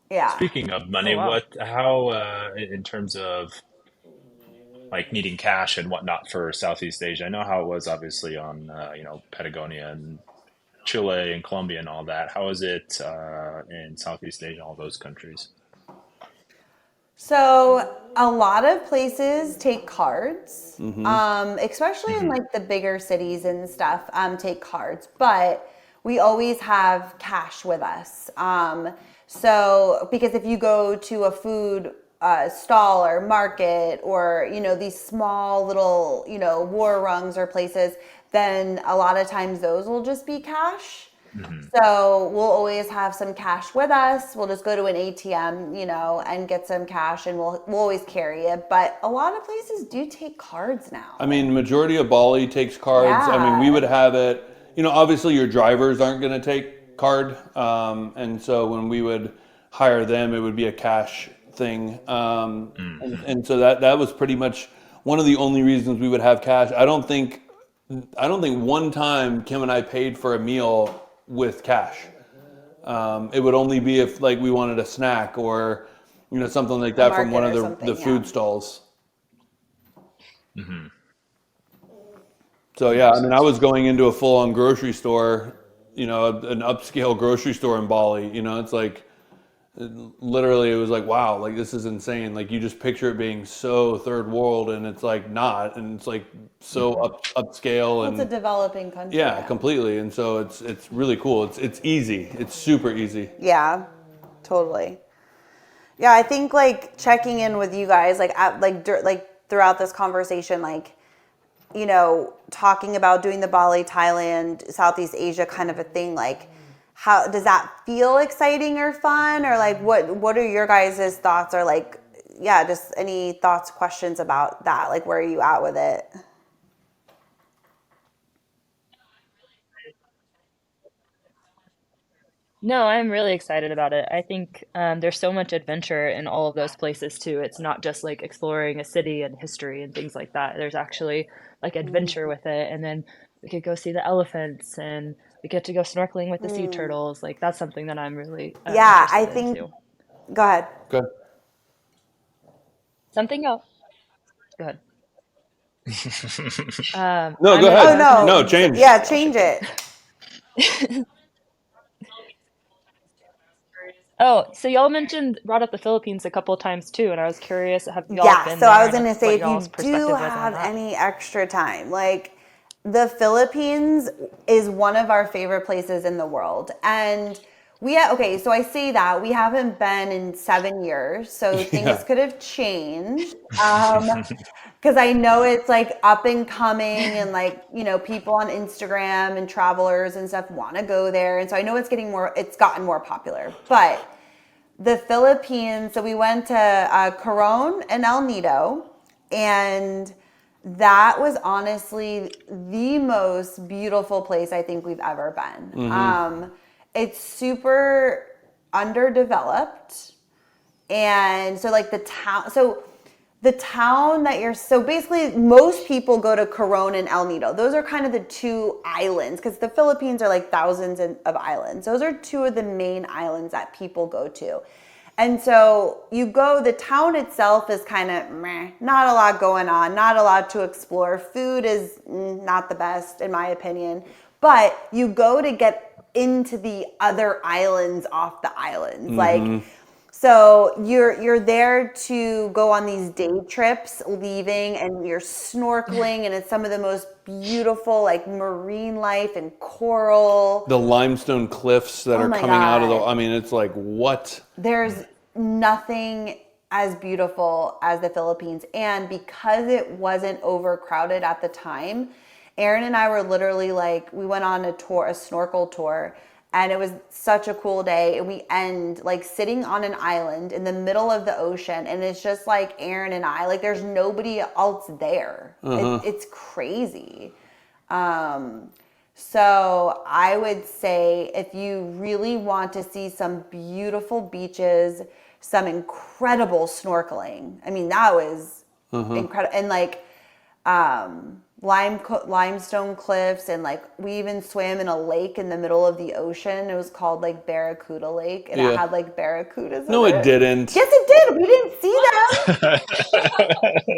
Yeah. Speaking of money, Oh, wow. how in terms of like needing cash and whatnot for Southeast Asia? I know how it was obviously on Patagonia and Chile and Colombia and all that. How is it in Southeast Asia, all those countries? So a lot of places take cards, especially in like the bigger cities and stuff, take cards, but we always have cash with us. So because if you go to a food stall or market, or these small little war rungs or places, then a lot of times those will just be cash. So we'll always have some cash with us. We'll just go to an ATM, and get some cash, and we'll always carry it. But a lot of places do take cards now. I mean, majority of Bali takes cards. I mean, we would have it, obviously your drivers aren't going to take card. And so when we would hire them, it would be a cash thing. And so that was pretty much one of the only reasons we would have cash. I don't think one time Kim and I paid for a meal with cash. It would only be if like we wanted a snack or something like that from one of the food stalls. So yeah, I mean, I was going into a full-on grocery store, an upscale grocery store in Bali. It's like literally it was like, wow, like this is insane. Like you just picture it being so third world, and it's like not, and it's like so upscale, and it's a developing country. Yeah, completely. And so it's really cool. It's easy. It's super easy. Yeah, totally. Yeah, I think like checking in with you guys, like throughout this conversation, like talking about doing the Bali, Thailand, Southeast Asia kind of a thing, like. How does that feel exciting or fun, or like what are your guys' thoughts, or like, yeah, just any thoughts, questions about that? Like, where are you at with it? No, I'm really excited about it. I think there's so much adventure in all of those places too. It's not just like exploring a city and history and things like that. There's actually like adventure with it, and then we could go see the elephants, and we get to go snorkeling with the sea turtles. Like that's something that I'm really I interested in think. too. Go ahead. Good. Something else. Go ahead. No, I'm go ahead. Oh no. No, change. Yeah, change it. Oh, so y'all brought up the Philippines a couple of times too, and I was curious, have y'all Yeah, been so there I was and gonna say, what if y'all's you perspective do was on have that? any extra time, like the Philippines is one of our favorite places in the world. And so I say that we haven't been in 7 years, so things could have changed. Because I know it's like up and coming, and like, people on Instagram and travelers and stuff want to go there. And so I know it's gotten more popular. But the Philippines, so we went to Coron and El Nido, and that was honestly the most beautiful place I think we've ever been. It's super underdeveloped. And so like the town so basically most people go to Coron and El Nido. Those are kind of the two islands, because the Philippines are like thousands of islands. Those are two of the main islands that people go to. And so the town itself is kind of meh, not a lot going on, not a lot to explore. Food is not the best in my opinion, but you go to get into the other islands off the islands. Like, so you're there to go on these day trips, leaving, and you're snorkeling, and it's some of the most beautiful like marine life and coral. The limestone cliffs that are my coming out of God. I mean, it's like, what? There's nothing as beautiful as the Philippines. And because it wasn't overcrowded at the time, Erin and I were literally like, we went on a snorkel tour, and it was such a cool day. And we end like sitting on an island in the middle of the ocean, and it's just like Erin and I, like there's nobody else there. It's crazy. So I would say if you really want to see some beautiful beaches, some incredible snorkeling. I mean, that was incredible. And like limestone cliffs, and like we even swam in a lake in the middle of the ocean. It was called like Barracuda Lake, and it had like barracudas No, in it didn't. Yes, it did. We didn't see them.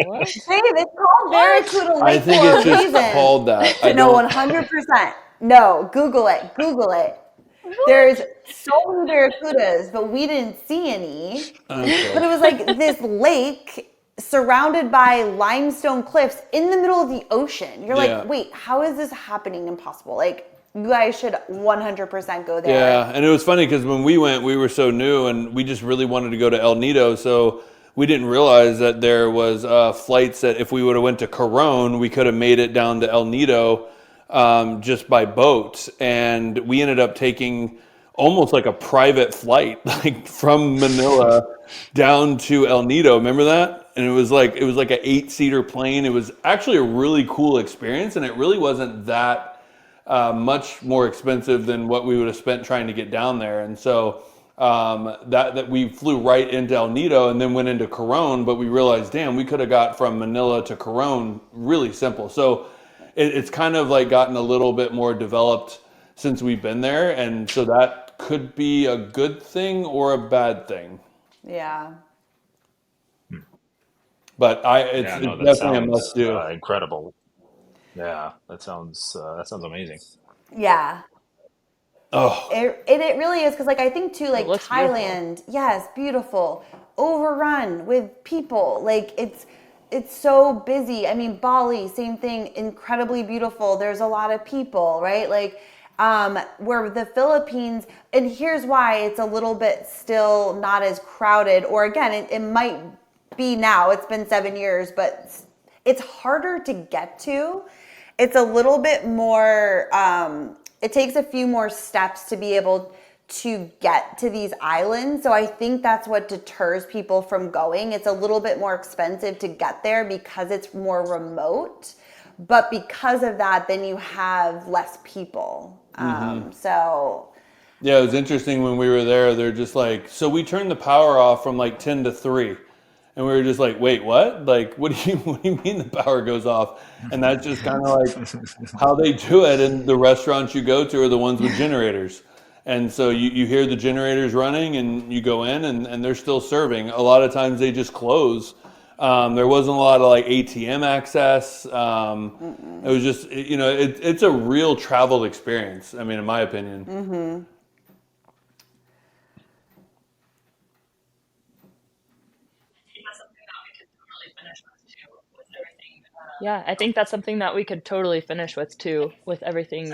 What? Babe, it's called Barracuda I Lake think for it's a just reason. called that. No, 100%. No, Google it. Google it. There's so many barracudas, but we didn't see any. Okay. But it was like this lake surrounded by limestone cliffs in the middle of the ocean. You're Yeah. like, wait, how is this happening? Impossible. Like, you guys should 100% go there. Yeah, and it was funny because when we went, we were so new, and we just really wanted to go to El Nido. So we didn't realize that there was flights that if we would have went to Corone, we could have made it down to El Nido just by boat. And we ended up taking almost like a private flight, like from Manila down to El Nido. Remember that? And it was like an 8-seater plane. It was actually a really cool experience, and it really wasn't that much more expensive than what we would have spent trying to get down there. And so that we flew right into El Nido and then went into Corone, but we realized, damn, we could have got from Manila to Corone really simple. So it's kind of like gotten a little bit more developed since we've been there, and so that could be a good thing or a bad thing. Yeah. But it's Yeah, no, that definitely a must sounds do. incredible. Yeah, that sounds amazing. Yeah. Oh, It really is because like I think too It like looks beautiful. Thailand, yes, beautiful, overrun with people. Like it's so busy. I mean Bali, same thing, incredibly beautiful. There's a lot of people, right? Like where the Philippines, and here's why it's a little bit still not as crowded, or again, it might be now. It's been 7 years, but it's harder to get to. It's a little bit more, it takes a few more steps to be able to get to these islands. So I think that's what deters people from going. It's a little bit more expensive to get there because it's more remote. But because of that, then you have less people. So yeah, it was interesting when we were there. They're just like, so we turned the power off from like 10 to 3. And we were just like, wait, what? Like, what do you mean the power goes off? And that's just kind of like how they do it. And the restaurants you go to are the ones with generators. And so you hear the generators running and you go in and they're still serving. A lot of times they just close. There wasn't a lot of like ATM access. It was just, it's a real travel experience. I mean, in my opinion. Yeah, I think that's something that we could totally finish with too, with everything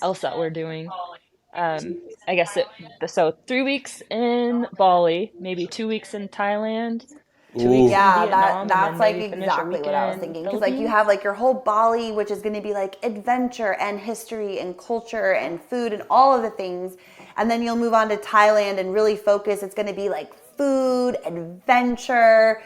else that we're doing. I guess so 3 weeks in Bali, maybe 2 weeks in Thailand, 2 weeks Ooh. in yeah, Vietnam, and that's then like maybe finish a exactly week what I was in thinking. Because like you have Philippines. like your whole Bali, which is going to be like adventure and history and culture and food and all of the things, and then you'll move on to Thailand and really focus. It's going to be like food, adventure.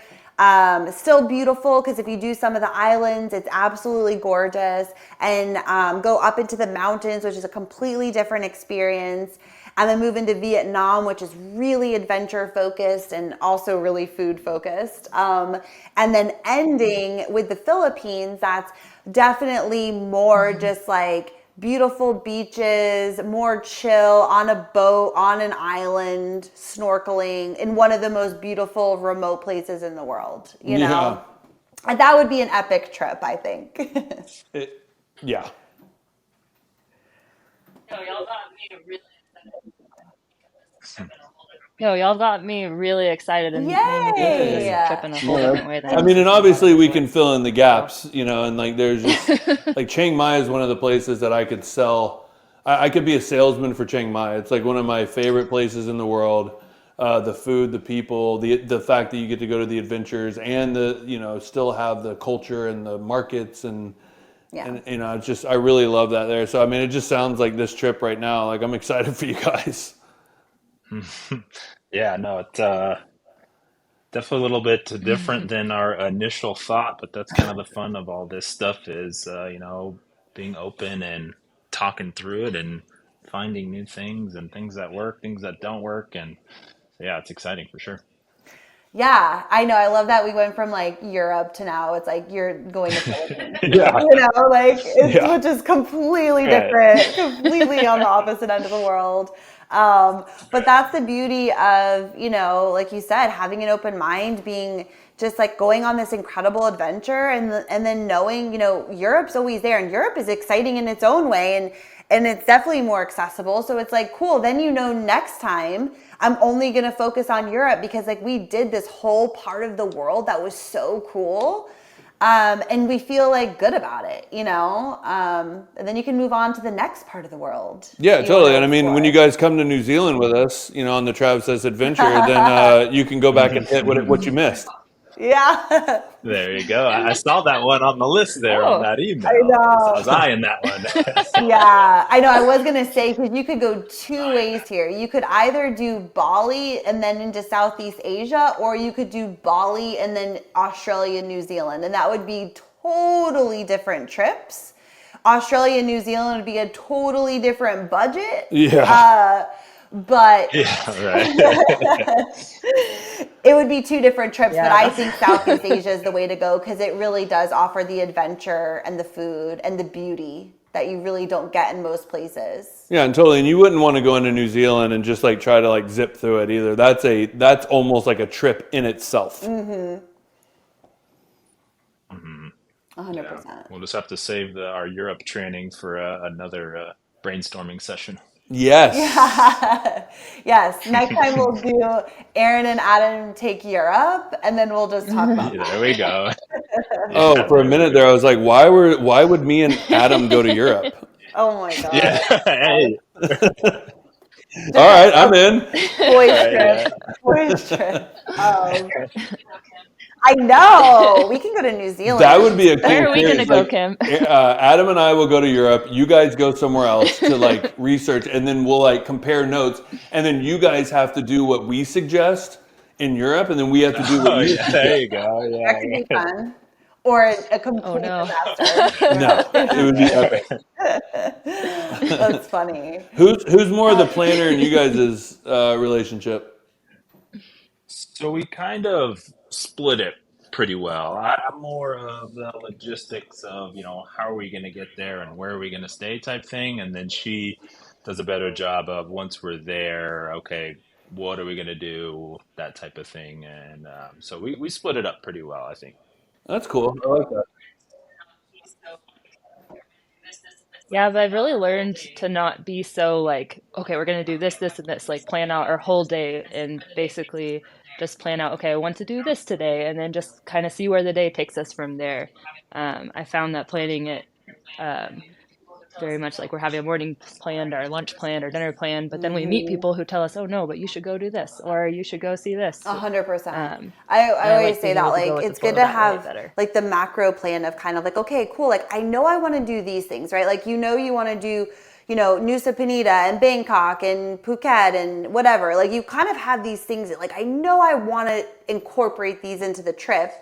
Still beautiful because if you do some of the islands, it's absolutely gorgeous, and go up into the mountains, which is a completely different experience. And then move into Vietnam, which is really adventure focused and also really food focused. And then ending with the Philippines, that's definitely more just like beautiful beaches, more chill on a boat, on an island, snorkeling in one of the most beautiful remote places in the world, you Yeah. know? And that would be an epic trip, I think. It, yeah. No, y'all got me really excited and made me think of this Yay! Good. trip in a whole No, different way than I I mean, was and thinking about obviously it we can before. fill in the So, gaps, and like there's just like Chiang Mai is one of the places that I could sell. I could be a salesman for Chiang Mai. It's like one of my favorite places in the world. The food, the people, the fact that you get to go to the adventures and still have the culture and the markets Yeah. and it's just I really love that there. So I mean, it just sounds like this trip right now. Like I'm excited for you guys. Yeah, no, it's definitely a little bit different than our initial thought, but that's kind of the fun of all this stuff is, being open and talking through it and finding new things and things that work, things that don't work. And so, yeah, it's exciting for sure. Yeah, I know. I love that we went from like Europe to now it's like you're going to Philippines. Yeah. Like it's Yeah. which is completely Right. different, completely on the opposite end of the world. But that's the beauty of, like you said, having an open mind, being just like going on this incredible adventure and then knowing, Europe's always there and Europe is exciting in its own way and it's definitely more accessible. So it's like, cool. Then, next time I'm only going to focus on Europe because like we did this whole part of the world that was so cool. And we feel like good about it, you know? And then you can move on to the next part of the world. Yeah, that you totally. wanna And I mean, when you explore. guys come to New Zealand with us, you know, on the Travsessed adventure, then you can go back and hit what you missed. Yeah. There you go. I saw that one on the list there on Oh, that I email. I was know. eyeing that one. Yeah, I know. I was gonna say because you could go two ways here. You could either do Bali and then into Southeast Asia, or you could do Bali and then Australia, New Zealand, and that would be totally different trips. Australia and New Zealand would be a totally different budget. Yeah. But Yeah, right. it would be two different trips, but yeah. I think Southeast Asia is the way to go because it really does offer the adventure and the food and the beauty that you really don't get in most places. Yeah, and totally. And you wouldn't want to go into New Zealand and just like try to like zip through it either. That's almost like a trip in itself. 100%. Yeah. We'll just have to save our Europe training for another brainstorming session. Yes. Yes. Next time we'll do Erin and Adam take Europe, and then we'll just talk about Yeah, that. there we go. Oh, Yeah, for a there we minute go. there, I was like, why would me and Adam go to Europe? Oh my God. Yeah. Hey. All right, I'm in. Boys Right, yeah. trip. Boys trip. I know. We can go to New Zealand. That would be a cool Where are we cruise. gonna go, Like, Kim? Adam and I will go to Europe. You guys go somewhere else to like research, and then we'll like compare notes. And then you guys have to do what we suggest in Europe, and then we have to do Oh, what you yeah, there you suggest. go. That could Yeah. be fun. Or a complete Oh no. disaster. No, it would be epic. That's funny. Who's more the planner in you guys' relationship? So we kind of split it pretty well. I'm more of the logistics of, how are we going to get there and where are we going to stay type thing. And then she does a better job of once we're there, okay, what are we going to do, that type of thing. And so we split it up pretty well, I think. That's cool. I like that. Yeah, but I've really learned to not be so like, okay, we're gonna do this, this, and this, like plan out our whole day and basically just plan out, okay, I want to do this today, and then just kind of see where the day takes us from there. I found that planning it um, very much like we're having a morning planned, our lunch planned, our dinner planned, but then we meet people who tell us, oh no, but you should go do this, or you should go see this. 100%. Um, I and I always like say being that, able to like, go with the it's good flow to that way have better. like the macro plan of kind of like, okay, cool. Like, I know I want to do these things, right? Like, you want to do, Nusa Penida and Bangkok and Phuket and whatever. Like, you kind of have these things that, like, I know I want to incorporate these into the trip.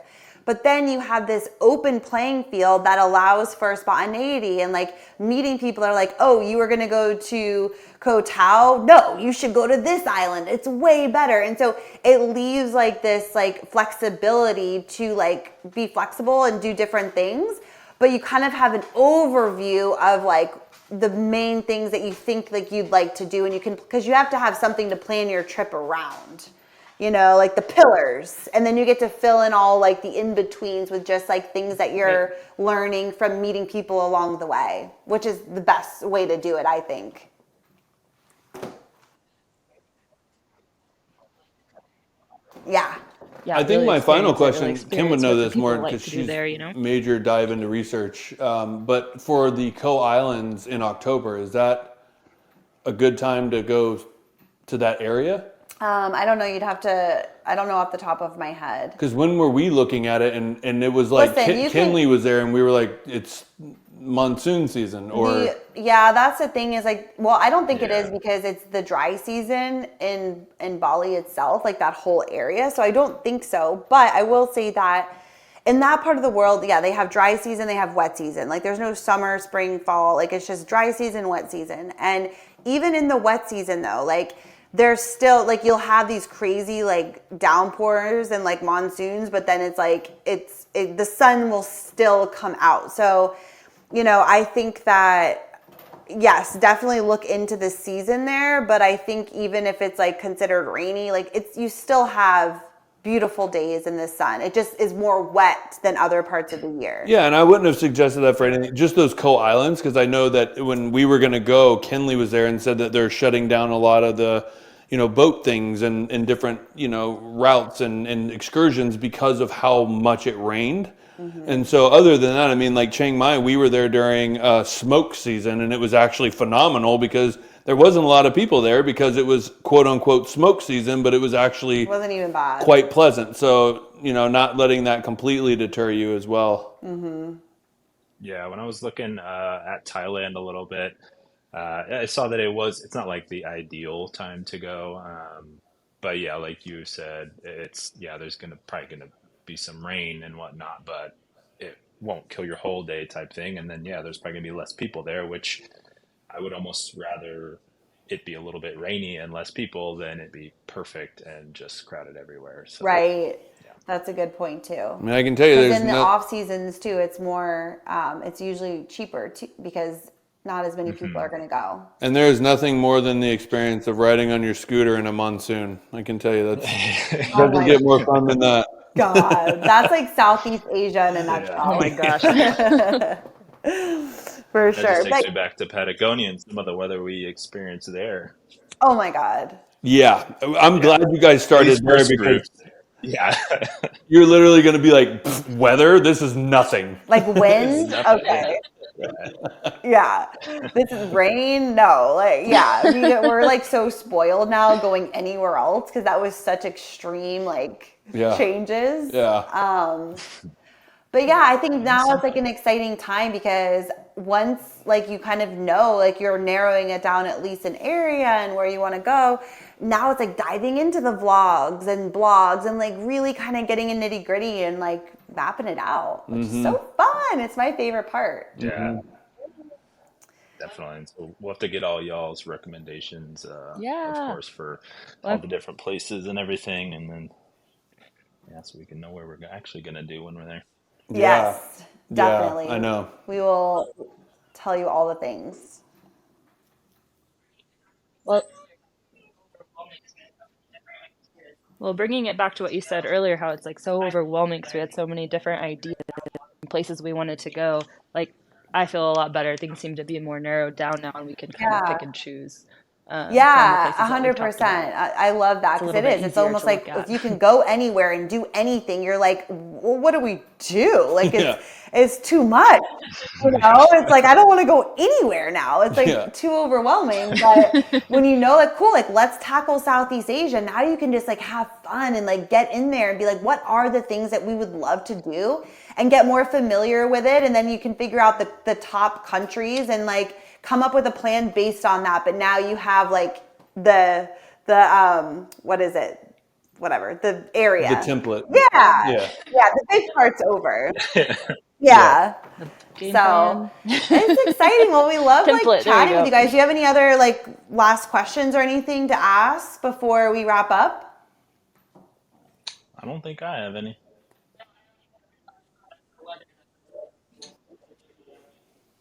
But then you have this open playing field that allows for spontaneity and like meeting people that are like, oh, you were going to go to Koh Tao? No, you should go to this island. It's way better. And so it leaves like this like flexibility to like be flexible and do different things. But you kind of have an overview of like the main things that you think like you'd like to do. And you can, because you have to have something to plan your trip around. Like the pillars, and then you get to fill in all like the in-betweens with just like things that you're learning from meeting people along the way, which is the best way to do it, I think. Yeah. Yeah, I think really my final experience it, really question, Kim would experience know what the this more people like because to do she's there. major dive into research. But for the Coe Islands in October, is that a good time to go to that area? I don't know. I don't know off the top of my head. Because when were we looking at it, and it was like Listen, Kinley was there, and we were like, it's monsoon season, or Yeah, that's the thing is like, well, I don't think it is Yeah. because it's the dry season in Bali itself, like that whole area. So I don't think so. But I will say that in that part of the world, yeah, they have dry season, they have wet season. Like there's no summer, spring, fall. Like it's just dry season, wet season. And even in the wet season though, like there's still like you'll have these crazy like downpours and like monsoons, but then it's like the sun will still come out. So, I think that yes, definitely look into the season there, but I think even if it's like considered rainy, like you still have beautiful days in the sun. It just is more wet than other parts of the year. yeah. And I wouldn't have suggested that for anything, just those Coe Islands, because I know that when we were going to go, Kinley was there and said that they're shutting down a lot of the boat things and different, routes and excursions because of how much it rained. And so other than that, I mean, like Chiang Mai, we were there during smoke season, and it was actually phenomenal because there wasn't a lot of people there because it was quote unquote smoke season, but it was actually Wasn't even bad. quite pleasant. So, not letting that completely deter you as well. Yeah, when I was looking at Thailand a little bit, I saw that it's not like the ideal time to go. But yeah, like you said, there's probably gonna be some rain and whatnot, but it won't kill your whole day type thing. And then yeah, there's probably gonna be less people there, which I would almost rather it be a little bit rainy and less people than it be perfect and just crowded everywhere. So Right. yeah. That's a good point too. I mean, I can tell you Because there's in the no, off seasons too, it's more, it's usually cheaper too, because not as many people are going to go. and there's nothing more than the experience of riding on your scooter in a monsoon. I can tell you Oh doesn't my get more fun than that. God. That's like Southeast Asia in a Yeah. Oh nutshell. my gosh. For That just sure. takes But me back to Patagonia and some of the weather we experienced there. oh my God. Yeah, I'm Yeah. glad you guys At least started there first because group. Yeah. you're literally going to be like, "Pfft, weather? This is nothing." Like This is wind? nothing. Yeah. Okay. Yeah. Yeah. This is rain? No. Like, yeah. We're like so spoiled now going anywhere else because that was such extreme like Yeah. changes. Yeah. But yeah, I think now Awesome. it's like an exciting time because once like you kind of know, like you're narrowing it down at least an area and where you want to go. Now it's like diving into the vlogs and blogs and like really kind of getting in nitty gritty and like mapping it out, which is so fun. It's my favorite part. Yeah. Definitely. And so we'll have to get all y'all's recommendations, of Yeah. course, for all Well, the different places and everything. And then, yeah, so we can know where we're actually going to do when we're there. Yeah. Yes, Yeah, definitely. I know. We will tell you all the things. well, well, bringing it back to what you said earlier, how it's like so overwhelming because we had so many different ideas and places we wanted to go. Like, I feel a lot better. Things seem to be more narrowed down now, and we can kind of Yeah. pick and choose from the Yeah, places that we've talked 100%. about. I love that It's a because little it bit is. It's easier almost to like look if at. you can go anywhere and do anything, you're like, well, what do we do? Like Yeah. it's too much. It's like I don't want to go anywhere now. It's like Yeah. too overwhelming. But when you know, like, cool, like let's tackle Southeast Asia. Now you can just like have fun and like get in there and be like, what are the things that we would love to do, and get more familiar with it, and then you can figure out the top countries and like come up with a plan based on that. But now you have like the what is it? Whatever, the area. The template. Yeah. Yeah. Yeah, the big part's over. Yeah. Yeah. Game So plan. it's exciting. Well, we love like Template, there you chatting with go. you guys. Do you have any other like last questions or anything to ask before we wrap up? I don't think I have any.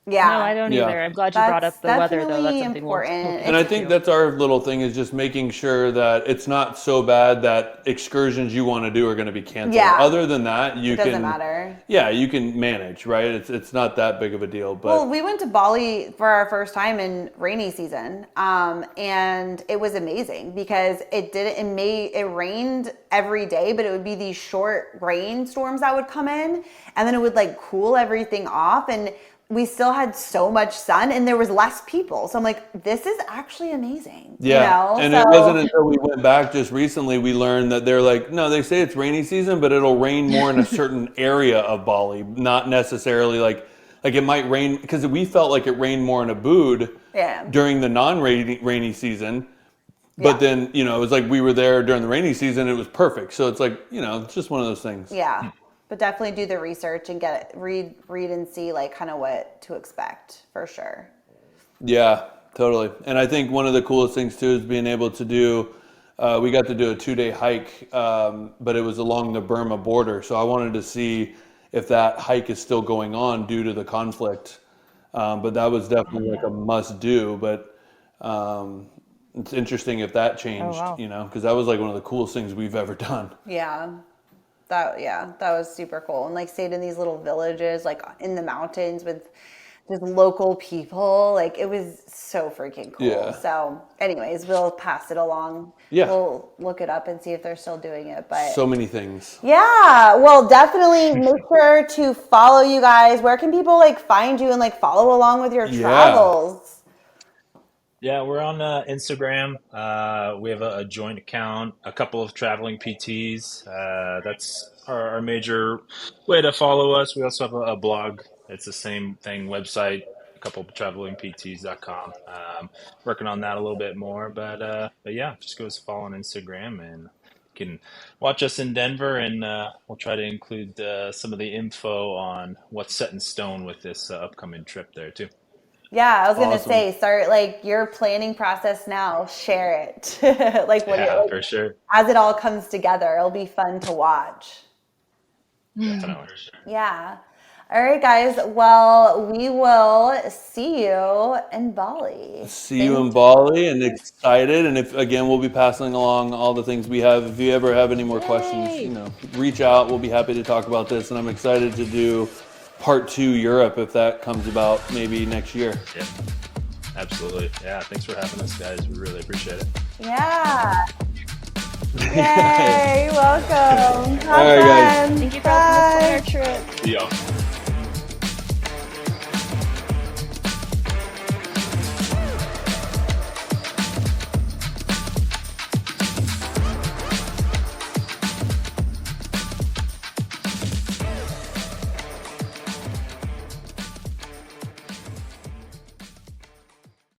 No, I Yeah. don't Yeah. either. I'm glad you brought That's up the weather, though. That's definitely something we'll important. get And I It's think to. that's our little thing is just making sure that it's not so bad that excursions you want to do are going to be canceled. Yeah. Other than that, you It doesn't can matter. Yeah, you can manage, right? It's not that big of a deal, but Well, we went to Bali for our first time in rainy season, and it was amazing because it rained every day, but it would be these short rainstorms that would come in, and then it would like cool everything off, and we still had so much sun, and there was less people. So I'm like, this is actually amazing. yeah. And So it wasn't until we went back just recently we learned that they're like, no, they say it's rainy season, but it'll rain more in a certain area of Bali, not necessarily like it might rain because we felt like it rained more in Ubud yeah, during the non-rainy season. But Yeah. then, it was like we were there during the rainy season. It was perfect. So it's like, it's just one of those things. yeah. But definitely do the research and read and see like kind of what to expect for sure. Yeah, totally. And I think one of the coolest things too is being able to do. We got to do a 2-day hike, but it was along the Burma border. So I wanted to see if that hike is still going on due to the conflict. But that was definitely like a must do. But it's interesting if that changed, wow. because that was like one of the coolest things we've ever done. Yeah. That was super cool. And like stayed in these little villages, like in the mountains with just local people. Like it was so freaking cool. Yeah. So anyways, we'll pass it along. Yeah. We'll look it up and see if they're still doing it. But So many things. yeah, well, definitely make sure to follow you guys. Where can people like find you and like follow along with your travels? Yeah, we're on Instagram. We have a joint account, a couple of traveling PTs. That's our major way to follow us. We also have a blog. It's the same thing, website, a couple of travelingpts.com. Working on that a little bit more, but yeah, just go us follow on Instagram and you can watch us in Denver, and we'll try to include some of the info on what's set in stone with this upcoming trip there too. Yeah, I was gonna Awesome. say, start like your planning process now. Share it, like when Yeah, it, for sure. as it all comes together. It'll be fun to watch. Definitely. Yeah. All right, guys. Well, we will see you in Bali. See you in Bali, and excited. And if again, we'll be passing along all the things we have. If you ever have any more questions, reach out. We'll be happy to talk about this. And I'm excited to do part 2 Europe if that comes about maybe next year. Yeah, absolutely. Yeah, thanks for having us, guys. We really appreciate it. Yeah. Yay, welcome. Have All right, guys. fun. Thank you for Bye. helping us plan our trip. See y'all.